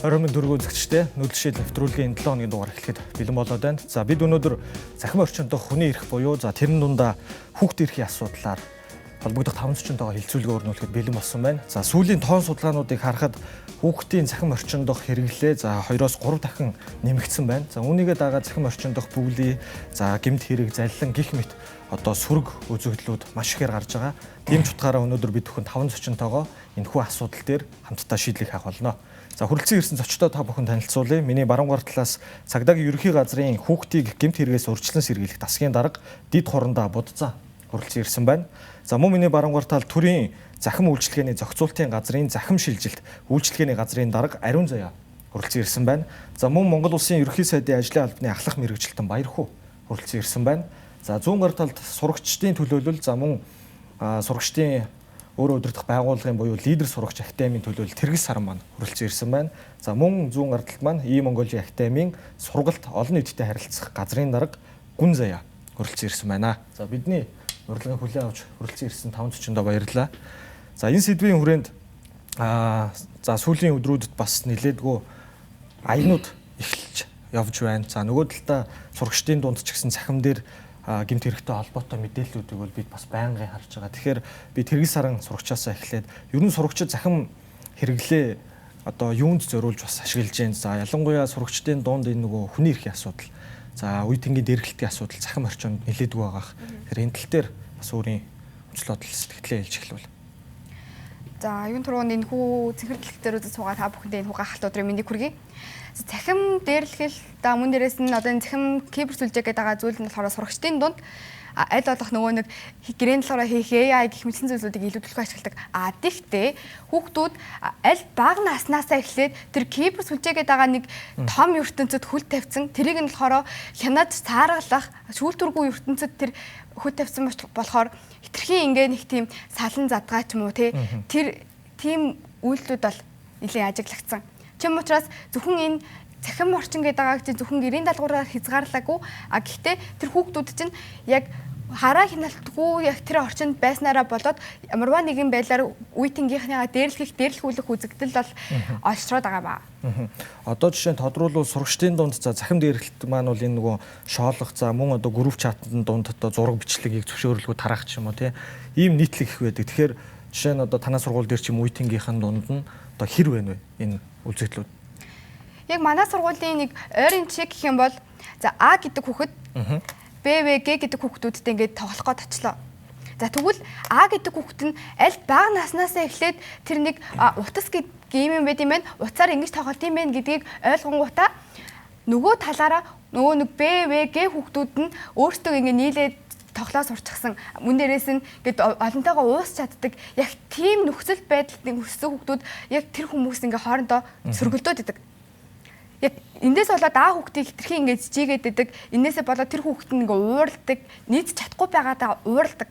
Оройн дөрөв үзэгчтэй нөлөөлшил нэвтрүүлгийн 7 хоногийн дугаар эхлэхэд бэлэн болоод байна. За бид өнөөдөр захим орчинд хүний эрх буюу тэрэн дундаа хүүхд эрхийн асуудлаар холбогдох 540-тоогоо хилцүүлгээ өрнүүлэхэд бэлэн болсон байна. За сүүлийн тоон судалгаануудыг харахад хүүхдийн захим орчинд дох хэрэглээ 2-оос 3 дахин нэмэгдсэн байна. За үүнийгээ дагаад захим орчинд дох бүглий, гэмт хэрэг, заллин гих мэт сөрөг үзэгдлүүд маш ихээр гарч байгаа. Тийм ч утгаараа өнөөдөр бид бүхэн 540-тоогоо энэхүү асуудал дээр хамтдаа шийдлийг хаах болно. За хүрэлцэн ирсэн зочдоо та бүхэн танилцуулъя. Миний баруун талаас цагдаагийн ерөнхий газрын хүүхдийг гэмт хэрэгээс урьдчилан сэргийлэх засгийн дарга Дид Хуранда Будзаа хүрэлцэн ирсэн байна. За мөн миний баруун тал төрийн захим үйлчилгээний зохицуулалтын газрын захим шилжилт үйлчилгээний газрын дарга Ариун Заяа хүрэлцэн ирсэн байна. За мөн Монгол Улсын ерөнхий сайдын ажлын албаны ахлах мэргэжилтэн Баярхүү хүрэлцэн ирсэн байна. За зүүн гар талд сурагчдын төлөөлөл мөн сурагчдын өөрөө удирдах байгууллагын буюу лидер сурагч академийн төлөөлөл Тэргис Саран маань хүрэлцэн ирсэн байна. За мөн зүүн гар талд маань Монголын академийн сургалт олон нийтэд харилцах газрын дарга Гүн Заяа хүрэлцэн ирсэн байна. За бидний урилгын хүлээн авч хүрэлцэн ирсэн 540-доо баярлалаа. За энэ сэдвийн хүрээнд сүүлийн өдрүүдэд бас нэлээдгүй аянууд эхэлж явж байна. За нөгөө талдаа сурагчдын дунд ч гэсэн захим дээр гэмт хэрэгтэй холбоотой мэдээллүүдийг бол бид бас байнгын харж байгаа. Тэгэхээр би Тэргис Саран сурагчаасаа эхлээд ер нь сурагчид захим хэрэглээ юунд зориулж бас ашиглаж байна. За ялангуяа сурагчдын дунд энэ нөгөө хүний эрхийн асуудал, үе тэнгийн дээрхлэлтийн асуудал захим орчинд нэлээдгүй байгаах. Тэгэхээр энэ тал дээр бас өөрийн онцлогдол сэтгэлээ хэлж эхлэв. За юун туруунд энэ хүү цэнхэрлэлт дээр үзэж суугаа та бүхэндээ энэ хүү гахалт өдрийн мэндийг хүргэе. Захим дээрлэхэл мөн дээрээс нь энэ захим кибер сүлжээ гэдэг байгаа зүйл нь болохоор сурагчдын дунд аль болох нөгөө нэг гэрээний талаараа хийх AI гэх мэтсэн зүйлсүүдийг илүү төлөв ашигладаг. Тэгтээ хүүхдүүд аль бага наснаасаа эхлээд тэр кибер сүлжээ гэдэг байгаа нэг том ертөнцид хөл тавьсан. Тэрийг нь болохоор хянаж цааргалах шүүлтүргүй ертөнцид тэр хөл тавьсан болохоор хитрхийн ингээ нэг тийм салан задгаа ч юм уу тэр тийм үйлдэлүүд бол нэлээд ажиглагдсан. Чим учраас зөвхөн энэ захим орчин гэдэг агааг чинь зөвхөн гэрийн даалгавраар хязгаарлаагүй. Гэхдээ тэр хүүхдүүд чинь яг хараа хяналтгүй яг тэр орчинд байснараа болоод ямарваа нэгэн байдлаар үе тэнгийнхнийгаа дээрлэхүүлэх үзэгдэл бол олшроод байгаа ба. Одоо жишээ нь тодруулбал сурагчдын дунд захим дээрлэлт маань бол энэ нөгөө шоолох мөн групп чатны дунд зураг бичлэгийг зөвшөөрлгөө тараах ч юм уу ийм нийтлэг их байдаг. Тэгэхээр жишээ нь танаа сургууль дээр ч юм үе тэнгийнхэн дунд нь хэр байна вэ энэ үзэгдлүүд? Яг манай сургуулийн нэг ойрын жишээ гэх юм бол А гэдэг хүүхэд БВ Г гэдэг хүүхдүүдтэй ингээд тоглох гээд очлоо. За тэгвэл А гэдэг хүүхэд нь аль бага наснаасаа эхлээд тэр нэг утас гэдэг юм байт юм байна. Уцаар ингэж тоглолт юм байна гэдгийг ойлгонгуудаа нөгөө талаараа нөгөө нэг БВ Г хүүхдүүд нь өөрсдөө ингээд нийлээд тоглоо сурчсан. Мөн дээрээс нь ингээд олонтойгоо уус чаддаг. Яг тийм нөхцөл байдалд өссөн хүүхдүүд яг тэр хүмүүс ингээд хоорондоо сөргөлдөөд идэг. Яг эндээс болоод А хүүхдийг хитрхийн ингээд зжигээд идэг. Энээсээ болоод тэр хүүхэд нь ингээд уурладаг, нийцж чадахгүй байгаадаа уурладаг.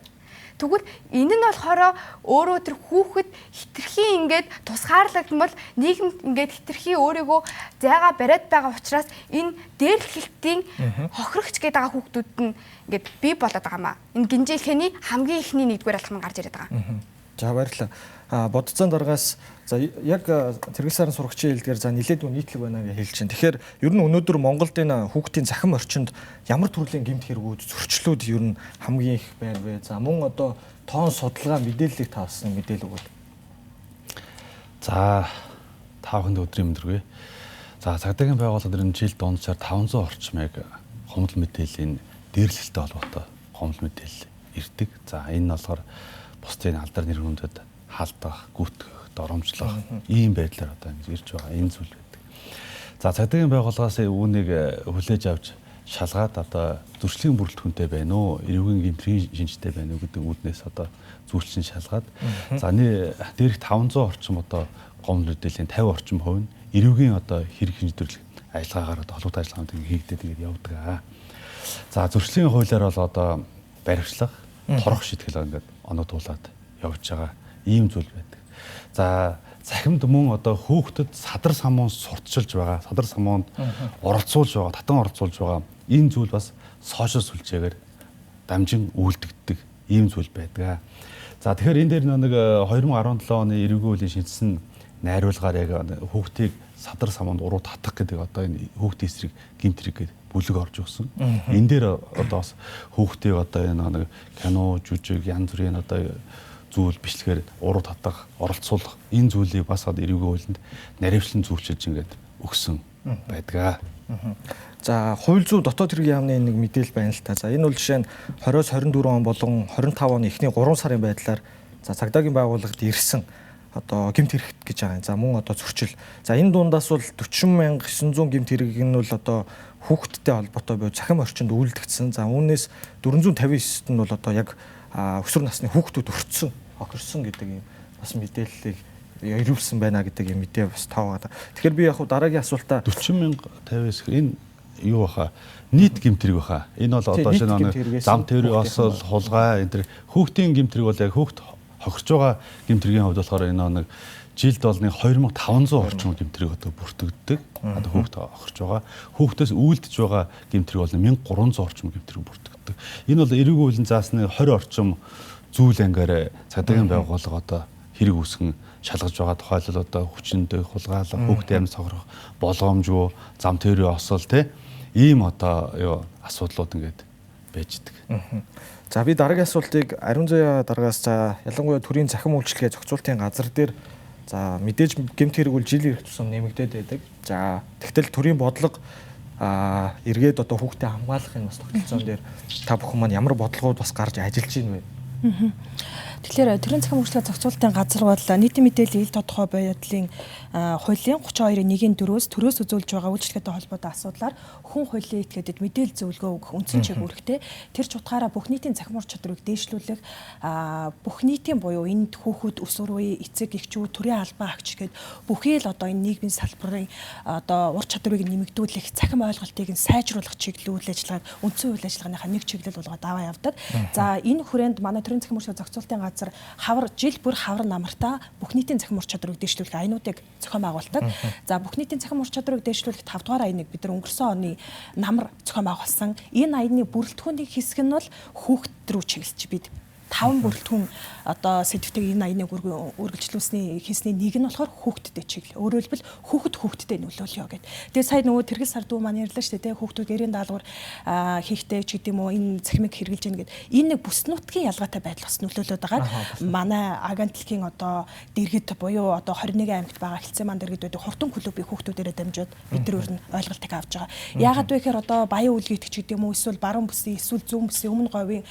Тэгвэл энэ нь болохоор өөрөө тэр хүүхэд хитрхийн ингээд тусгаарлагдмал нийгэмд ингээд хитрхийн өөрийгөө зайгаа бариад байгаа учраас энэ дээрлэхэлтийн хохирогч гэдэг байгаа хүүхдүүд нь ингээд бий болоод байгаа маа. Энэ гинжээхний хамгийн ихний нэгдүгээр алхам гарч ирээд байгаа. За баярлалаа. Бодцсон дараагаас яг Тэргис Саран сурагчийн хэлдгээр нэлээдгүй нийтлэг байна гэж хэлж байна. Тэгэхээр ер нь өнөөдөр Монголд энэ хүүхдийн захим орчинд ямар төрлийн гэмт хэрэгүүд, зөрчлүүд ер нь хамгийн их байна вэ? Мөн тоон судалгаа мэдээллийг тавьсан мэдээлэл өгвөл. За та бүхэнд өдрийн мэнд хүргэе. Цагдаагийн байгууллагын жил дундчаар 500 орчим яг хомдол мэдээллийн дээрлэлтэй холбоотой хомдол мэдээлэл ирдэг. Энэ нь болохоор бусдын алдар нэр хүндэд хаалдах, гүйтгэх, доромжлох ийм байдлаар ирж байгаа энэ зүйл байдаг. Цагдаагийн байгууллагаас үүнийг хүлээж авч шалгаад зөрчлийн бүрэлдэхүүнтэй байна уу, эрүүгийн гэмтрийн шинжтэй байна уу гэдэг үүднээс зүйчлэн шалгаад дээрх 500 орчим гомдол мэдээллийн 50 орчим хувь нь эрүүгийн хэрэг хинжлэх ажиллагаагаар холбоотой ажиллагаанд хийгдээд ингээд явдаг. Зөрчлийн хуулиар бол баривчлах, торох шийтгэл ингээд оногдуулаад явж байгаа ийм зүйл байдаг. Захимд мөн хүүхдэд садар самуун сурталчилж байгаа, садар самуунд оролцуулж байгаа, татан оролцуулж байгаа энэ зүйл бас сошиал сүлжээгээр дамжин үйлдэгддэг ийм зүйл байдаг. Тэгэхээр энэ дээр нэг 2017 оны эрүүгийн хуулийн шинжилсэн найруулгаар яг хүүхдийг садар саманд уруу татах гэдэг одоо энэ хүүхдийн эсрэг гэмт хэрэг гэдэг бүлэг орж өгсөн. Энэ дээр одоо бас хүүхдийг одоо энэ нэг кино, жүжиг, янз бүрийн одоо зүйл бичлэгээр уруу татах, оролцуулах энэ зүйлийг бас одоо эрүүгийн хуулинд наривчлан зөвчилж ингээд өгсөн байдгаа. За хууль зүйн дотоод хэргийн яамны нэг мэдээлэл байна л та. За энэ бол жишээ нь 20-с 24 он болон 25 оны эхний 3 сарын байдлаар за цагдаагийн байгууллагад ирсэн одоо гэмт хэрэгт гэж байгаа юм. За мөн одоо зөрчил. За энэ дундаас бол 40,900 гэмт хэрэг нь бол одоо хүүхдтэй холбоотой буюу цахим орчинд үйлдэгдсэн. За үүнээс 459-т нь бол одоо яг өсвөр насны хүүхдүүд өртсөн, хохирсон гэдэг юм бас мэдээллийг ирүүлсэн байна гэдэг юм мэдээ бас таагаад. Тэгэхээр би яг дараагийн асуултаа 40,050-ээс энэ юу баха нийт гэмт хэрэг баха. Энэ бол одоо шинэ зам тээврийн осол, хулгай энэ хүүхдийн гэмт хэрэг бол яг хүүхд хохирч байгаа гэмт хэргийн хувьд болохоор энэ нэг жилд бол 2500 орчим гэмт хэрэг одоо бүртгэгддэг. Одоо хүүхд хохирч байгаа. Хүүхдээс үйлдэж байгаа гэмт хэрэг бол 1300 орчим гэмт хэрэг бүртгэгддэг. Энэ бол эрүүгийн хуулийн заасны 20 орчим зүйл ангиар цагдаагийн байгууллага одоо хэрэг үүсгэн шалгаж байгаа тохиолдол одоо хүчиндээ хулгайлах, хүүхдийн амьд сохрох болгоомжгүй, зам тээврийн осол ийм одоо юу асуудлууд ингээд байждаг. За би дараагийн асуултыг Ариун заяа дараагаас за ялангуяа төрийн захим үйлчилгээ зохицуулалтын газар дээр за мэдээж гэмт хэрэг бол жил ирэх тусам нэмэгдээд байдаг. За тэгтэл төрийн бодлого эргээд одоо хүүхдэд хамгаалахын бас тогтолцоон дээр та бүхэн маань ямар бодлогууд бас гарч ажиллаж байна вэ? Тэгэхээр төрийн захим үйлчилгээ зохицуулалтын газар бол нийтийн мэдээллийн ил тодорхой байдлын хуулийн 32-ийн 1-4-өөс төрөөс үзүүлж байгаа үйлчилгээтэй холбоотой асуудлаар хүн хуулийн этгээдэд мэдээлэл зөвлөгөө өгөх үндсэн чиглэл үүрэгтэй. Тэр ч утгаараа бүх нийтийн захим ур чадварыг дээшлүүлэх бүх нийтийн буюу энд хүүхэд, өсвөр үе, эцэг, эхчүүд, төрийн албан хаагч гээд бүхий л одоо энэ нийгмийн салбарын одоо ур чадварыг нэмэгдүүлэх, захим ойлголтыг нь сайжруулах чиглэл үйл ажиллагааг үндсэн үйл ажиллагааныхаа нэг чиглэл болгоод аваа явдаг. За энэ хүрээнд манай төрийн захим үйлчилгээ зохицуулалтын газар жил бүр хавар намартаа бүх нийтийн захим ур чадварыг дээшлүүлэх аянуудыг зохион байгуулдаг. За бүх нийтийн захим ур чадварыг дээшлүүлэх 5 дугаар аяныг бид нар өнгөрсөн оны намар зохион байгуулсан. Энэ аяны бүрэлдэхүүний хэсэг нь бол хүүхэд рүү чиглэж бид 5 бүрэлдэхүүн одоо сэдвтийг энэ аяныг үргэлжлүүлсний хийсний нэг нь болохоор хүүхэдтэй чиглэл. Өөрөөр хэлбэл хүүхэдтэй нөлөөлөё гэдэг. Тэгээ сая нөгөө тэргэл сар дүү маань ярьлаа шүү дээ. Хүүхдүүд гэрийн даалгавар хийхдээ ч гэдэм үү энэ цахимыг хэрэгжилж гэнэ гэд. Энэ нэг бүс нутгийн ялгаатай байдал бас нөлөөлөд байгаа. Манай агентлагийн одоо дэргэд буюу одоо 21 аймагт байгаа хилцээ маань дэргэд байдаг хурдан клубын хүүхдүүдээрээ дамжууд бид нар өөр нь ойлголтыг авч байгаа. Яагаад вэ гэхээр одоо баян үлгийгч гэдэм үү эсвэл баруун бүсийн эсвэл зүүн бүсийн өмнө говийн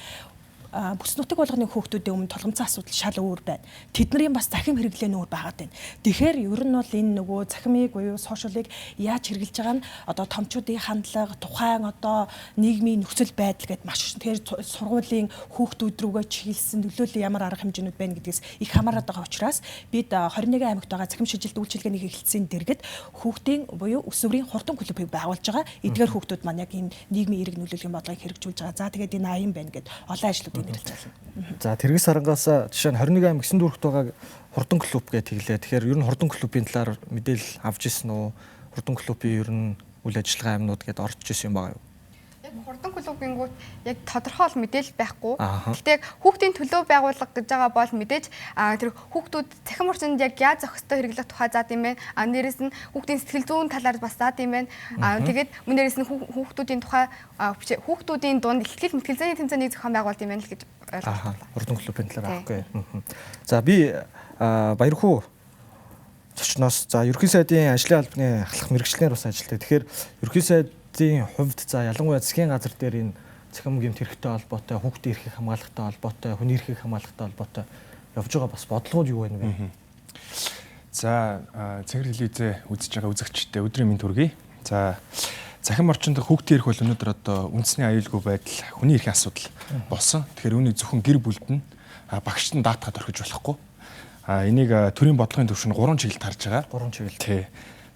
бүс нутаг болгоны хүүхдүүдийн өмнө толгомцсон асуудал шал өөр байна. Тэдний бас захим хэрэглээ нөр байгаад байна. Тэгэхээр ер нь бол энэ нөгөө захимыг буюу сошиалыг яаж хэрэгжилж байгаа нь одоо томчуудын хандлага, тухайн одоо нийгмийн нөхцөл байдал гэдээ маш тэгэхээр сургуулийн хүүхдүүд рүүгээ чиглэсэн нөлөөлөл ямар арга хэмжээнүүд байна гэдгээс их хамаарат байгаа учраас бид 21 аймагт байгаа захим шилжилт үйлчилгээний эхэлсэн дэргэд хүүхдийн буюу өсвөрийн хурдан клубыг байгуулж байгаа. Эдгээр хүүхдүүд маань яг энэ нийгмийн эерэг нөлөөллийн бодлогыг хэрэгжүүлж байгаа. За тэгээд энэ аян байна гэд олон ажлууд За тэргээс сарангаас жишээ нь 21 аймаг 9 дүүрэгт байгаа хурдан клуб гэж хэлээ. Тэгэхээр ер нь хурдан клубын талаар мэдээлэл авч ирсэн үү? Хурдан клубын ер нь үйл ажиллагаа юмнууд гэдээ орж ирсэн юм байгаа юу? Яг хурдан клубын гут яг тодорхой мэдээлэл байхгүй. Гэхдээ яг хүүхдийн төлөө байгууллага гэж байгаа бол мэдээж тэр хүүхдүүд цахим орчинд яг яаж зохистой хэрэглэх тухай заад юм байна. Нэрээс нь хүүхдийн сэтгэл зүйн талаар бас заад юм байна. Тэгээд мөнөөс нь хүүхдүүдийн тухай хүүхдүүдийн дунд ихтгэл мэтгэлзээний тэмцээний зохион байгуулалт юм байна л гэж ойлголоо. Хурдан клубын талаар аахгүй. За би Баярхуу зочноос за ерөнхий сайдын ажлын албаны ахлах мэргэжлээр бас ажилладаг. Тэгэхээр ерөнхий сайдын хувьд за ялангуяа засгийн газар дээр энэ цахим гэмт хэрэгтэй холбоотой, хүүхдийн эрхийг хамгаалахтай холбоотой, хүний эрхийг хамгаалахтай холбоотой явж байгаа бас бодлогууд юу байна вэ? За цэгэр телевизээ үзэж байгаа үзэгчдээ өдрийн мэнд хүргэе. За захим орчинд хүүхдийн эрх бол өнөөдөр одоо үндэсний аюулгүй байдал, хүний эрхийн асуудал болсон. Тэгэхээр үүний зөвхөн гэр бүлд нь багшд нь даатгаад орхиж болохгүй. Энийг төрийн бодлогын түвшинд 3 чиглэлд харж байгаа. 3 чиглэл. Тий.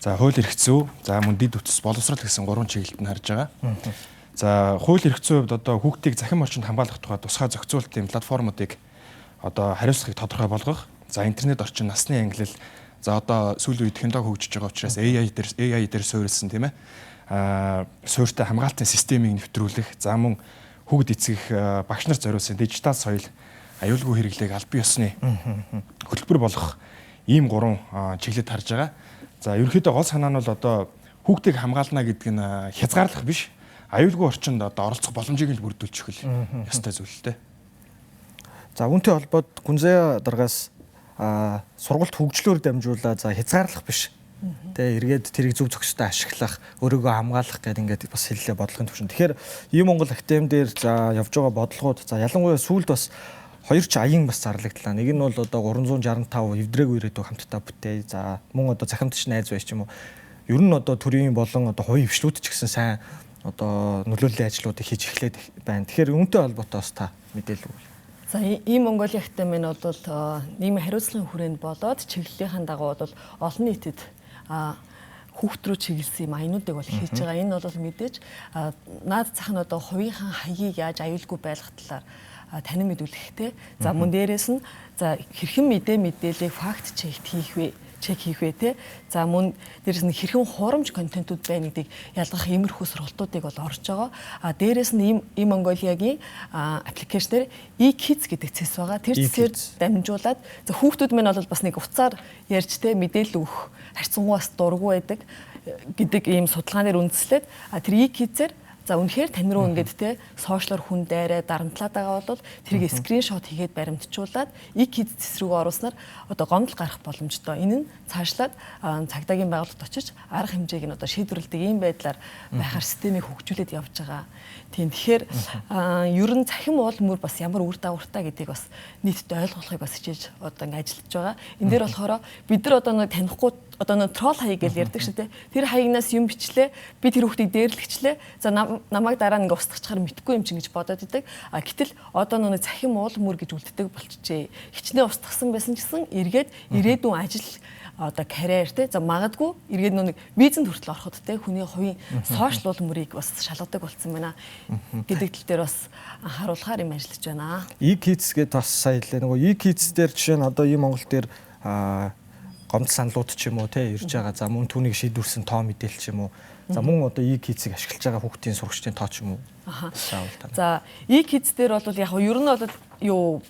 За хууль эрх зүй, за мөн дэд үтс боловсрол гэсэн 3 чиглэлд нь харж байгаа. За хууль эрх зүйн хувьд одоо хүүхдийг захим орчинд хамгаалах тухай тусгай зохицуулалтын платформуудыг одоо хариуцлагыг тодорхой болгох. За интернет орчин насны ангилал, за одоо сүүлийн үед технологи хөгжиж байгаа учраас AI дээр суурилсан тийм ээ. Суурьтай хамгаалтын системийг нэвтрүүлэх, за мөн хүүхд эцэг багш нарт зориулсан дижитал соёл аюулгүй хэрэглээг аль бие ёсны хөтөлбөр болгох ийм 3 чиглэлд харж байгаа. За ерөнхийдөө гол санаа нь бол одоо хүүхдийг хамгаална гэдэг нь хязгаарлах биш. Аюулгүй орчинд одоо оролцох боломжийг л бүрдүүлчих хэл ёстой зүйлтэй. За үүнтэй холбоод Гүнзээ даргаас сургалт хөгжлөөр дамжуулаад за хязгаарлах биш. Тэ эргээд тэрийг зөв зөвхөстэй ашиглах, өөрийгөө хамгаалах гэдэг ингээд бас хэллээ бодлогын төвшин. Тэгэхээр ийм Монгол Академи дээр за явж байгаа бодлогууд за ялангуяа сүүлд бас 2 ч аян бас зарлагдлаа. Нэг нь бол одоо 365 эвдрээгүй ирээдүйг хамтдаа бүтээ. За мөн одоо захимдч найз байж ч юм уу. Ер нь одоо төрийн болон одоо хувийн хвшлүүд ч гэсэн сайн одоо нөлөөллийн ажлуудыг хийж эхлээд байна. Тэгэхээр үүнтэй холбоотой бас та мэдээлэл өгвөл. За ийм Монголын Академи нь бол нийгмийн хариуцлагын хүрээнд болоод чиглэлийнхэн дагуу бол олон нийтэд хүүхд рүү чиглэсэн юм аянуудыг бол хийж байгаа. Энэ бол мэдээж наад зах нь одоо хувийнхаа хаягийг яаж аюулгүй байлгах талаар танин мэдүүлэхтэй. За мөн дээрээс нь за хэрхэн мэдээллийг факт чек хийх вэ те. За мөн дээрээс нь хэрхэн хуурамч контентууд байна гэдгийг ялгах иймэрхүү сургалтуудыг бол орж байгаа. Дээрээс нь ийм Монголиагийн аппликейшнээр e-kids гэдэг цэс байгаа. Тэр цэсээр дамжуулаад за хүүхдүүд минь бол бас нэг уцаар ярьж те мэдээлэл өгөх харьцангуй бас дурггүй байдаг гэдэг ийм судалгаанаар үндэслээд тэр e-kids-ээр за үнэхээр тань руу ингээд те сошиалор хүн дайраа дарамтлаад байгаа бол тэрийг скриншот хийгээд баримтжуулаад e-kids цэс рүүгээ оруулснаар одоо гомдол гарах боломжтой. Энэ нь цаашлаад цагдаагийн байгууллагад очиж арга хэмжээг нь одоо шийдвэрлэдэг ийм байдлаар байхаар системийг хөгжүүлээд явж байгаа. Тийм тэгэхээр ер нь цахим уул мөр бас ямар үр дагавартай гэдгийг бас нийтэд ойлгохыг бас хичээж одоо ингээд ажиллаж байгаа. Энэ дээр болохоор бид нар одоо нэг танихгүй одоо нэг трол хаяг гэж ярьдаг шүү дээ. Тэр хаягнаас юм бичлээ. Би тэр хүүхдийг дээрлэгчлээ. За намайг дараа нь ингээ устгахчаар мэдхгүй юм чинь гэж бодоод идэг. Гэтэл одоо нэг цахим уул мөр гэж үлддэг болчихжээ. Хичнээн устгасан байсан гэсэн эргээд ирээдүйн ажил одоо карьер те за магадгүй эргээд нэг визэнд хүртэл ороход те хүний хувийн сошиал уул мөрийг бас шалгадаг болсон байна гэдэг тал дээр бас анхааруулахаар юм ажиллаж байна. E-kids гэдэг бас сая хэлээ. Нөгөө e-kids дээр жишээ нь одоо ийм Монгол дээр гомдол саналууд ч юм уу те ирж байгаа. За мөн түүнийг шийдвэрсэн тоо мэдээлэл ч юм уу. За мөн одоо e-kids-ийг ашиглаж байгаа хүүхдийн сурагчдын тоо ч юм уу. За e-kids дээр бол яг ер нь бол юу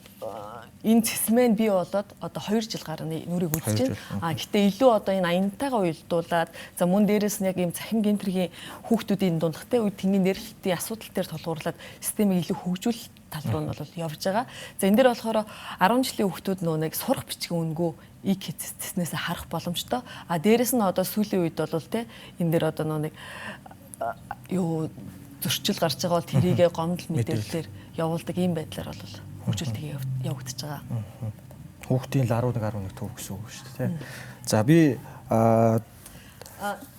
энэ цэсмэн бий болоод одоо 2 жил гарны нүрийг үзэж байна. Гэхдээ илүү одоо энэ аянтайгаа уялдуулаад за мөн дээрээс нь яг ийм цахим гентрийн хүүхдүүдийн дундахтай үед тэнгин нэрэлтийн асуудал дээр толгуурлаад системийг илүү хөгжүүлэх тал руу нь бол явж байгаа. За энэ дээр болохоор 10 жилийн хүүхдүүд нэг сурах бичгийн үнэгүй e-kids цэснээс харах боломжтой. Дээрээс нь одоо сүүлийн үед бол те энэ дээр одоо нэг юу зөрчил гарч байгаа бол тэрийгэ гомдол мэдээлэлээр явуулдаг ийм байдлаар бол хөгжүүлэлт явагдаж байгаа. Хүүхдийн 11 төв гэсэн үг шүү дээ. За би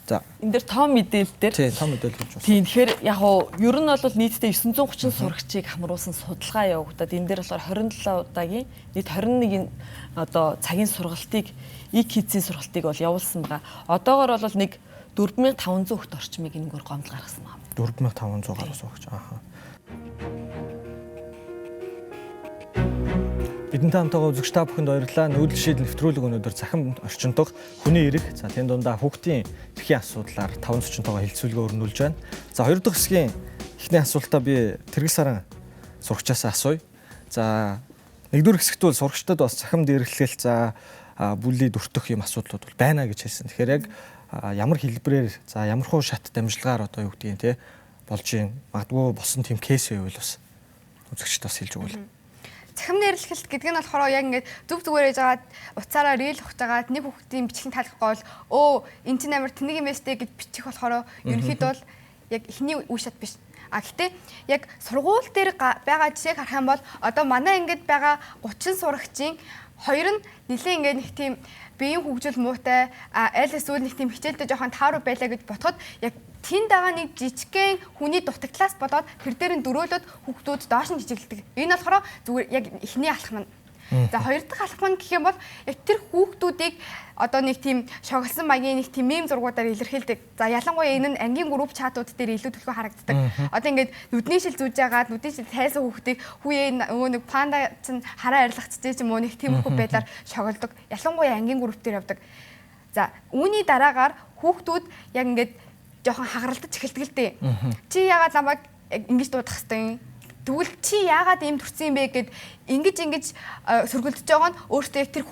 за энэ дээр том мэдээлэл дээр том мэдээлэл гэж байна. Тийм тэгэхээр яг уу ер нь бол нийтдээ 930 сурагчийг хамруулсан судалгаа явагдаад энэ дээр болохоор 27 удаагийн нийт 21 одоо цагийн сургалтыг e-kids-ийн сургалтыг бол явуулсан байгаа. Одоогоор бол нэг 4500 хүүхд орчмыг энэгээр гомдол гаргасан байна. 4500 гаруй сурагч. Бидэнтэй хамтдаа үзэгч та бүхэнд баярлалаа. Нүүдэл шийдэл нэвтрүүлэг өнөөдөр захим орчиндох хүний эрх, за тэнд дундаа хүүхдийн эрхийн асуудлаар 5 зочинтойгоо хэлцүүлгээ өрнүүлж байна. За 2 дахь хэсгийн эхний асуултаа би Тэргэл сарын сурагчаас асууя. За 1-р хэсэгт бол сурагчдад бас захимд эрхлэл за бүлий дүртэх юм асуудлууд бол байна гэж хэлсэн. Тэгэхээр яг ямар хэлбэрээр за ямархуу шат дамжлагаар одоо юу гэдгийг те болж юм. Магадгүй босон тийм кейс байвал бас үзэгчд бас хэлж өгвөл. Захим нэрлэлт гэдэг нь болохоор яг ингээд зүг зүгээрээ жагаад уцаараа рил ухаж жагаад нэг хүүхдийн бичлэг талахгүй бол энэ чинь амар тэнэг юм эстэй гэж бичих болохоор ерөнхийдөө бол яг эхний үе шат биш. Гэхдээ яг сургууль дээр байгаа жишээг харах юм бол одоо манай ингээд байгаа 30 сурагчийн 2 нь нэлээ ингээд нэг тийм биеийн хөгжил муутай аль эсвэл нэг тийм хичээлдээ жоохон тааруу байлаа гэж ботход яг тэнд байгаа нэг жижигхэн хүний дутагдлаас болоод тэр дээр нь дөрөөлөд хүүхдүүд доош нь жижиглдэг. Энэ болохоор зүгээр яг эхний алхам нь. За хоёр дахь алхам нь гэх юм бол яг тэр хүүхдүүдийг одоо нэг тийм шоглсон маягийн нэг тийм мем зургуудаар илэрхийлдэг. За ялангуяа энэ нь ангийн групп чатууд дээр илүү төлхөө харагддаг. Одоо ингээд нүдний шил зүүж яагаад нүдний шил тайсан хүүхдийг хүүе нөгөө нэг панда чинь хараа арилгацтэй юм уу нэг тийм хөө байдлаар шоглдог. Ялангуяа ангийн групп дээр явдаг. За үүний дараагаар хүүхдүүд яг ингээд жоохон хагаралдаж эхэлдэг л дээ. Чи яагаад намайг ингэж дуудах хэвтэй? Тэгвэл чи яагаад ийм төрсэн юм бэ гэд ингэж сөргөлдөж байгаа нь өөртөө тэр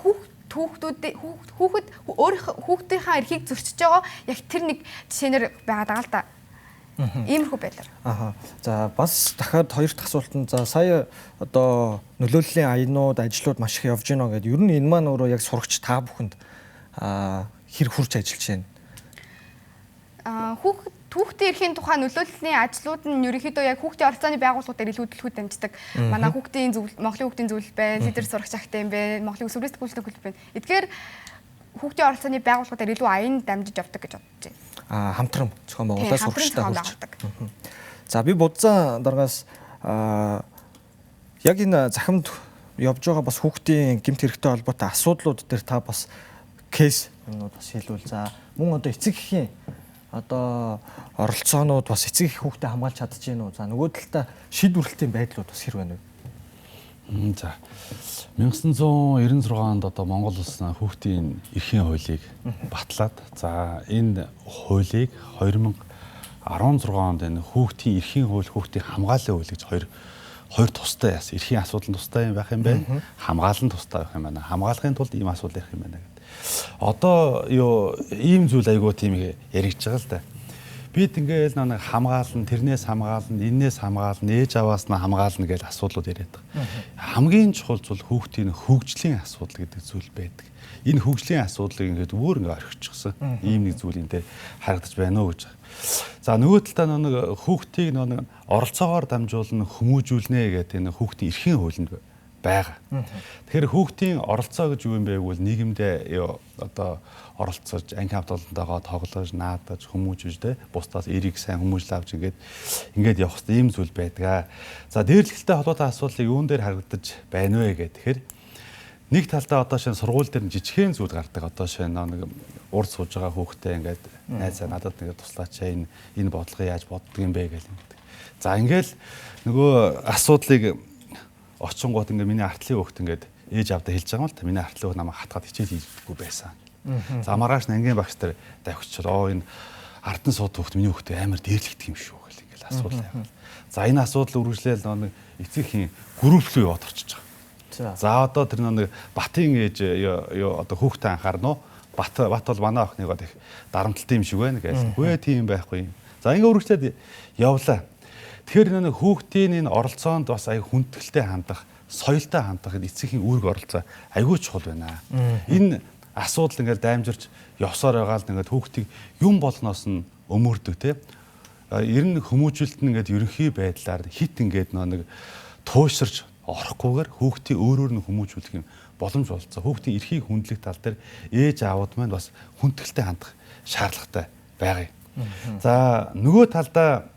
хүүхэд хүүхдийнхээ эрхийг зөрчиж байгаа яг тэр нэг жишээнээр байгаа даа л да. Иймэрхүү байдлаар. Аха. За бас дахиад хоёр дахь асуултанд за сая одоо нөлөөллийн аянууд, ажлууд маш их явж гинэ гэдэг. Ер нь энэ маань өөрөө яг сурагч та бүхэнд хэр хурж ажиллаж байна? Хүүхдийн эрхийн тухай нөлөөллийн ажлууд нь ерөнхийдөө яг хүүхдийн оролцооны байгууллагуудаар илүү төлөвлөхөд дамждаг. Манай Монголын хүүхдийн зөвлөл байна, лидер сурагч ахтай юм байна, Монголын өсвөрийн сэтгүүлчдийн хөлбөр байна. Эдгээр хүүхдийн оролцооны байгууллагуудаар илүү аян дамжиж явдаг гэж бодож байна. Хамтран зохион байгуулалт сурагчтай хурж. байгуулдаг. За би будзаа дараагаас яг энэ захимд явж байгаа бас хүүхдийн гэмт хэрэгтэй холбоотой асуудлууд дээр та бас кейс юмнууд бас хэлвэл за мөн одоо эцэг эхийн одоо оролцоонууд бас эцэг их хүүхдэд хамгаалж чадж гин үү? За нөгөө талдаа шийдвэрлэлтийн байдлууд бас хэр байна вэ? За 1996 онд одоо Монгол улс хүүхдийн эрхийн хуулийг батлаад за энэ хуулийг 2016 онд энэ хүүхдийн эрхийн хууль, хүүхдийн хамгааллын хууль гэж хоёр тустай яасан. Эрхийн асуудал тустай юм байх юм байна. Хамгаалал тустай байх юм байна. Хамгаалахын тулд ийм асуудал ярих юм байна гэдэг. Одоо ийм зүйл айгуу тийм яригдж байгаа л да. Бид ингээл нэг хамгаална, тэрнээс хамгаална, энээс хамгаална, ээж аваас нь хамгаална гэж асуудлууд яриад байгаа. Хамгийн чухал зүйл хүүхдийн хөгжлийн асуудал гэдэг зүйл байдаг. Энэ хөгжлийн асуудлыг ингээд өөр ингээд орхичихсан. Ийм нэг зүйл энэ харагдаж байна уу гэж. За нөгөө талдаа нэг хүүхдийг нэг оролцоогоор дамжуулна, хүмүүжүүлнэ гэдэг энэ хүүхдийн эрхийн хуулинд байгаа. Тэгэхээр хүүхдийн оролцоо гэж юу юм бэ гэвэл нийгэмдээ одоо оролцож, анги хамт олонтойгоо тоглож, наадаж, хүмүүжиж тэ бусдаас эрийг сайн хүмүүжил авч ингээд явах хэрэгтэй ийм зүйл байдаг. За дээрлэгтэй холбоотой асуудлыг юун дээр харагдаж байна вэ гэх тэгэхээр нэг талдаа одоо шинэ сургууль дээр жижигхэн зүйл гардаг. Одоо шинэ нэг урд сууж байгаа хүүхдээ ингээд найзаа надад нэг туслаач энэ бодлого яаж боддөг юм бэ гэх юм. За ингээл нөгөө асуудлыг очингууд ингээ миний артлын хөвгт ингээд ээж авдаа хэлж байгаа юм л та. Миний артлын хөвгт намайг хатгаад хичээл хийдэггүй байсан. За маргааш нь ангийн багш нар давхичроо энэ ардын сууд хөвгт миний хөвгт амар дээрлэгдэх юм шүү гэл ингээл асуудал яваа. За энэ асуудал үргэлжлээл нэг эцэгхийн групп руу яваад орчиж байгаа. За одоо тэр нэг Батын ээж одоо хүүхдээ анхаарна уу? Бат бол манай охиныгоо их дарамтлалтай юм шиг байна гэж. Үгүй тийм байхгүй юм. За ингээ үргэлжлээд явлаа. Тэгэхээр нэг хүүхдийн энэ оролцоонд бас аяг хүндэтгэлтэй хандах, соёлтой хандах эцгийн үүрэг оролцоо аягүй чухал байна. Энэ асуудал ингээл даймжирч явсаар байгаа л ингээд хүүхдийг юм болгоноос нь өмөрдөг те. Ер нь хүмүүжүүлэлт нь ингээд ерөнхий байдлаар хит ингээд нэг тууширч орохгүйгээр хүүхдийн өөрөөр нь хүмүүжүүлэх юм боломж болцоо. Хүүхдийн эрхийг хүндлэх тал дээр ээж аавууд маань бас хүндэтгэлтэй хандах шаардлагатай байгаа юм. За нөгөө талдаа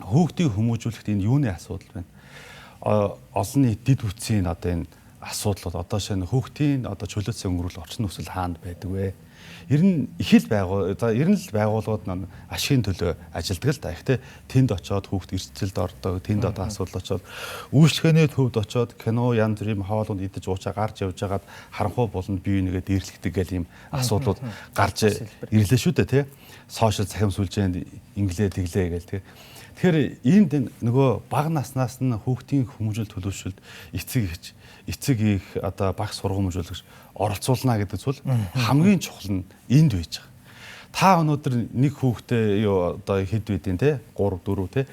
хүүхдийг хүмүүжүүлэхэд энэ юуны асуудал байна? Олон нийт дэд үтсийн одоо энэ асуудлууд одоо шинэ хүүхдийн одоо чөлөөцсөн өнгөрүүл орчин нөхцөл хаанд байдаг вэ? Ер нь их л байгууллагууд ашигын төлөө ажилдаг л да. Гэхдээ тэнд очиод хүүхд эрсдэлд ордог, тэнд одоо асуудал очиод үйлчлэгээний төвд очиод кино янз бүрийн хоолунд идэж уучаа гарч явж байгаад харанхуй болонд бие бинийгээ дээрлэгдэг гэл ийм асуудлууд гарч ирлээ шүү дээ тий. Сошиал захим сүлжээнд инглээ тэглээ гэл тий. Тэгэхээр энд нөгөө бага наснаас нь хүүхдийн хүмүүжил төлөвшөлд эцэг их одоо багш сургамжуулагч оролцуулна гэдэг зүйл хамгийн чухал нь энд байж байгаа. Та өнөөдөр нэг хүүхдээ одоо хэд байдیں те 3 4 те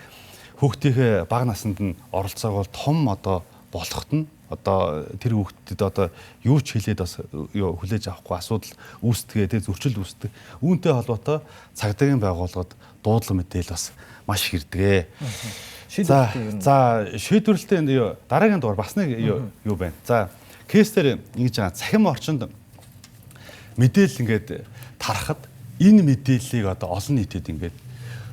хүүхдийнхээ бага наснд нь оролцоог бол том одоо болохт нь одоо тэр хүүхдэд одоо юу ч хэлээд бас хүлээж авахгүй асуудал үүсдэгэ те зөрчил үүсдэг. Үүнтэй холбоотой цагдаагийн байгууллагад дуудлага мэдээлэл бас маш их ирдэг. За шийдвэрлэлтэй дараагийн дугаар бас нэг юу байна. За кейсээр ингэж байгаа цахим орчинд мэдээлэл ингээд тарахад энэ мэдээллийг одоо олон нийтэд ингээд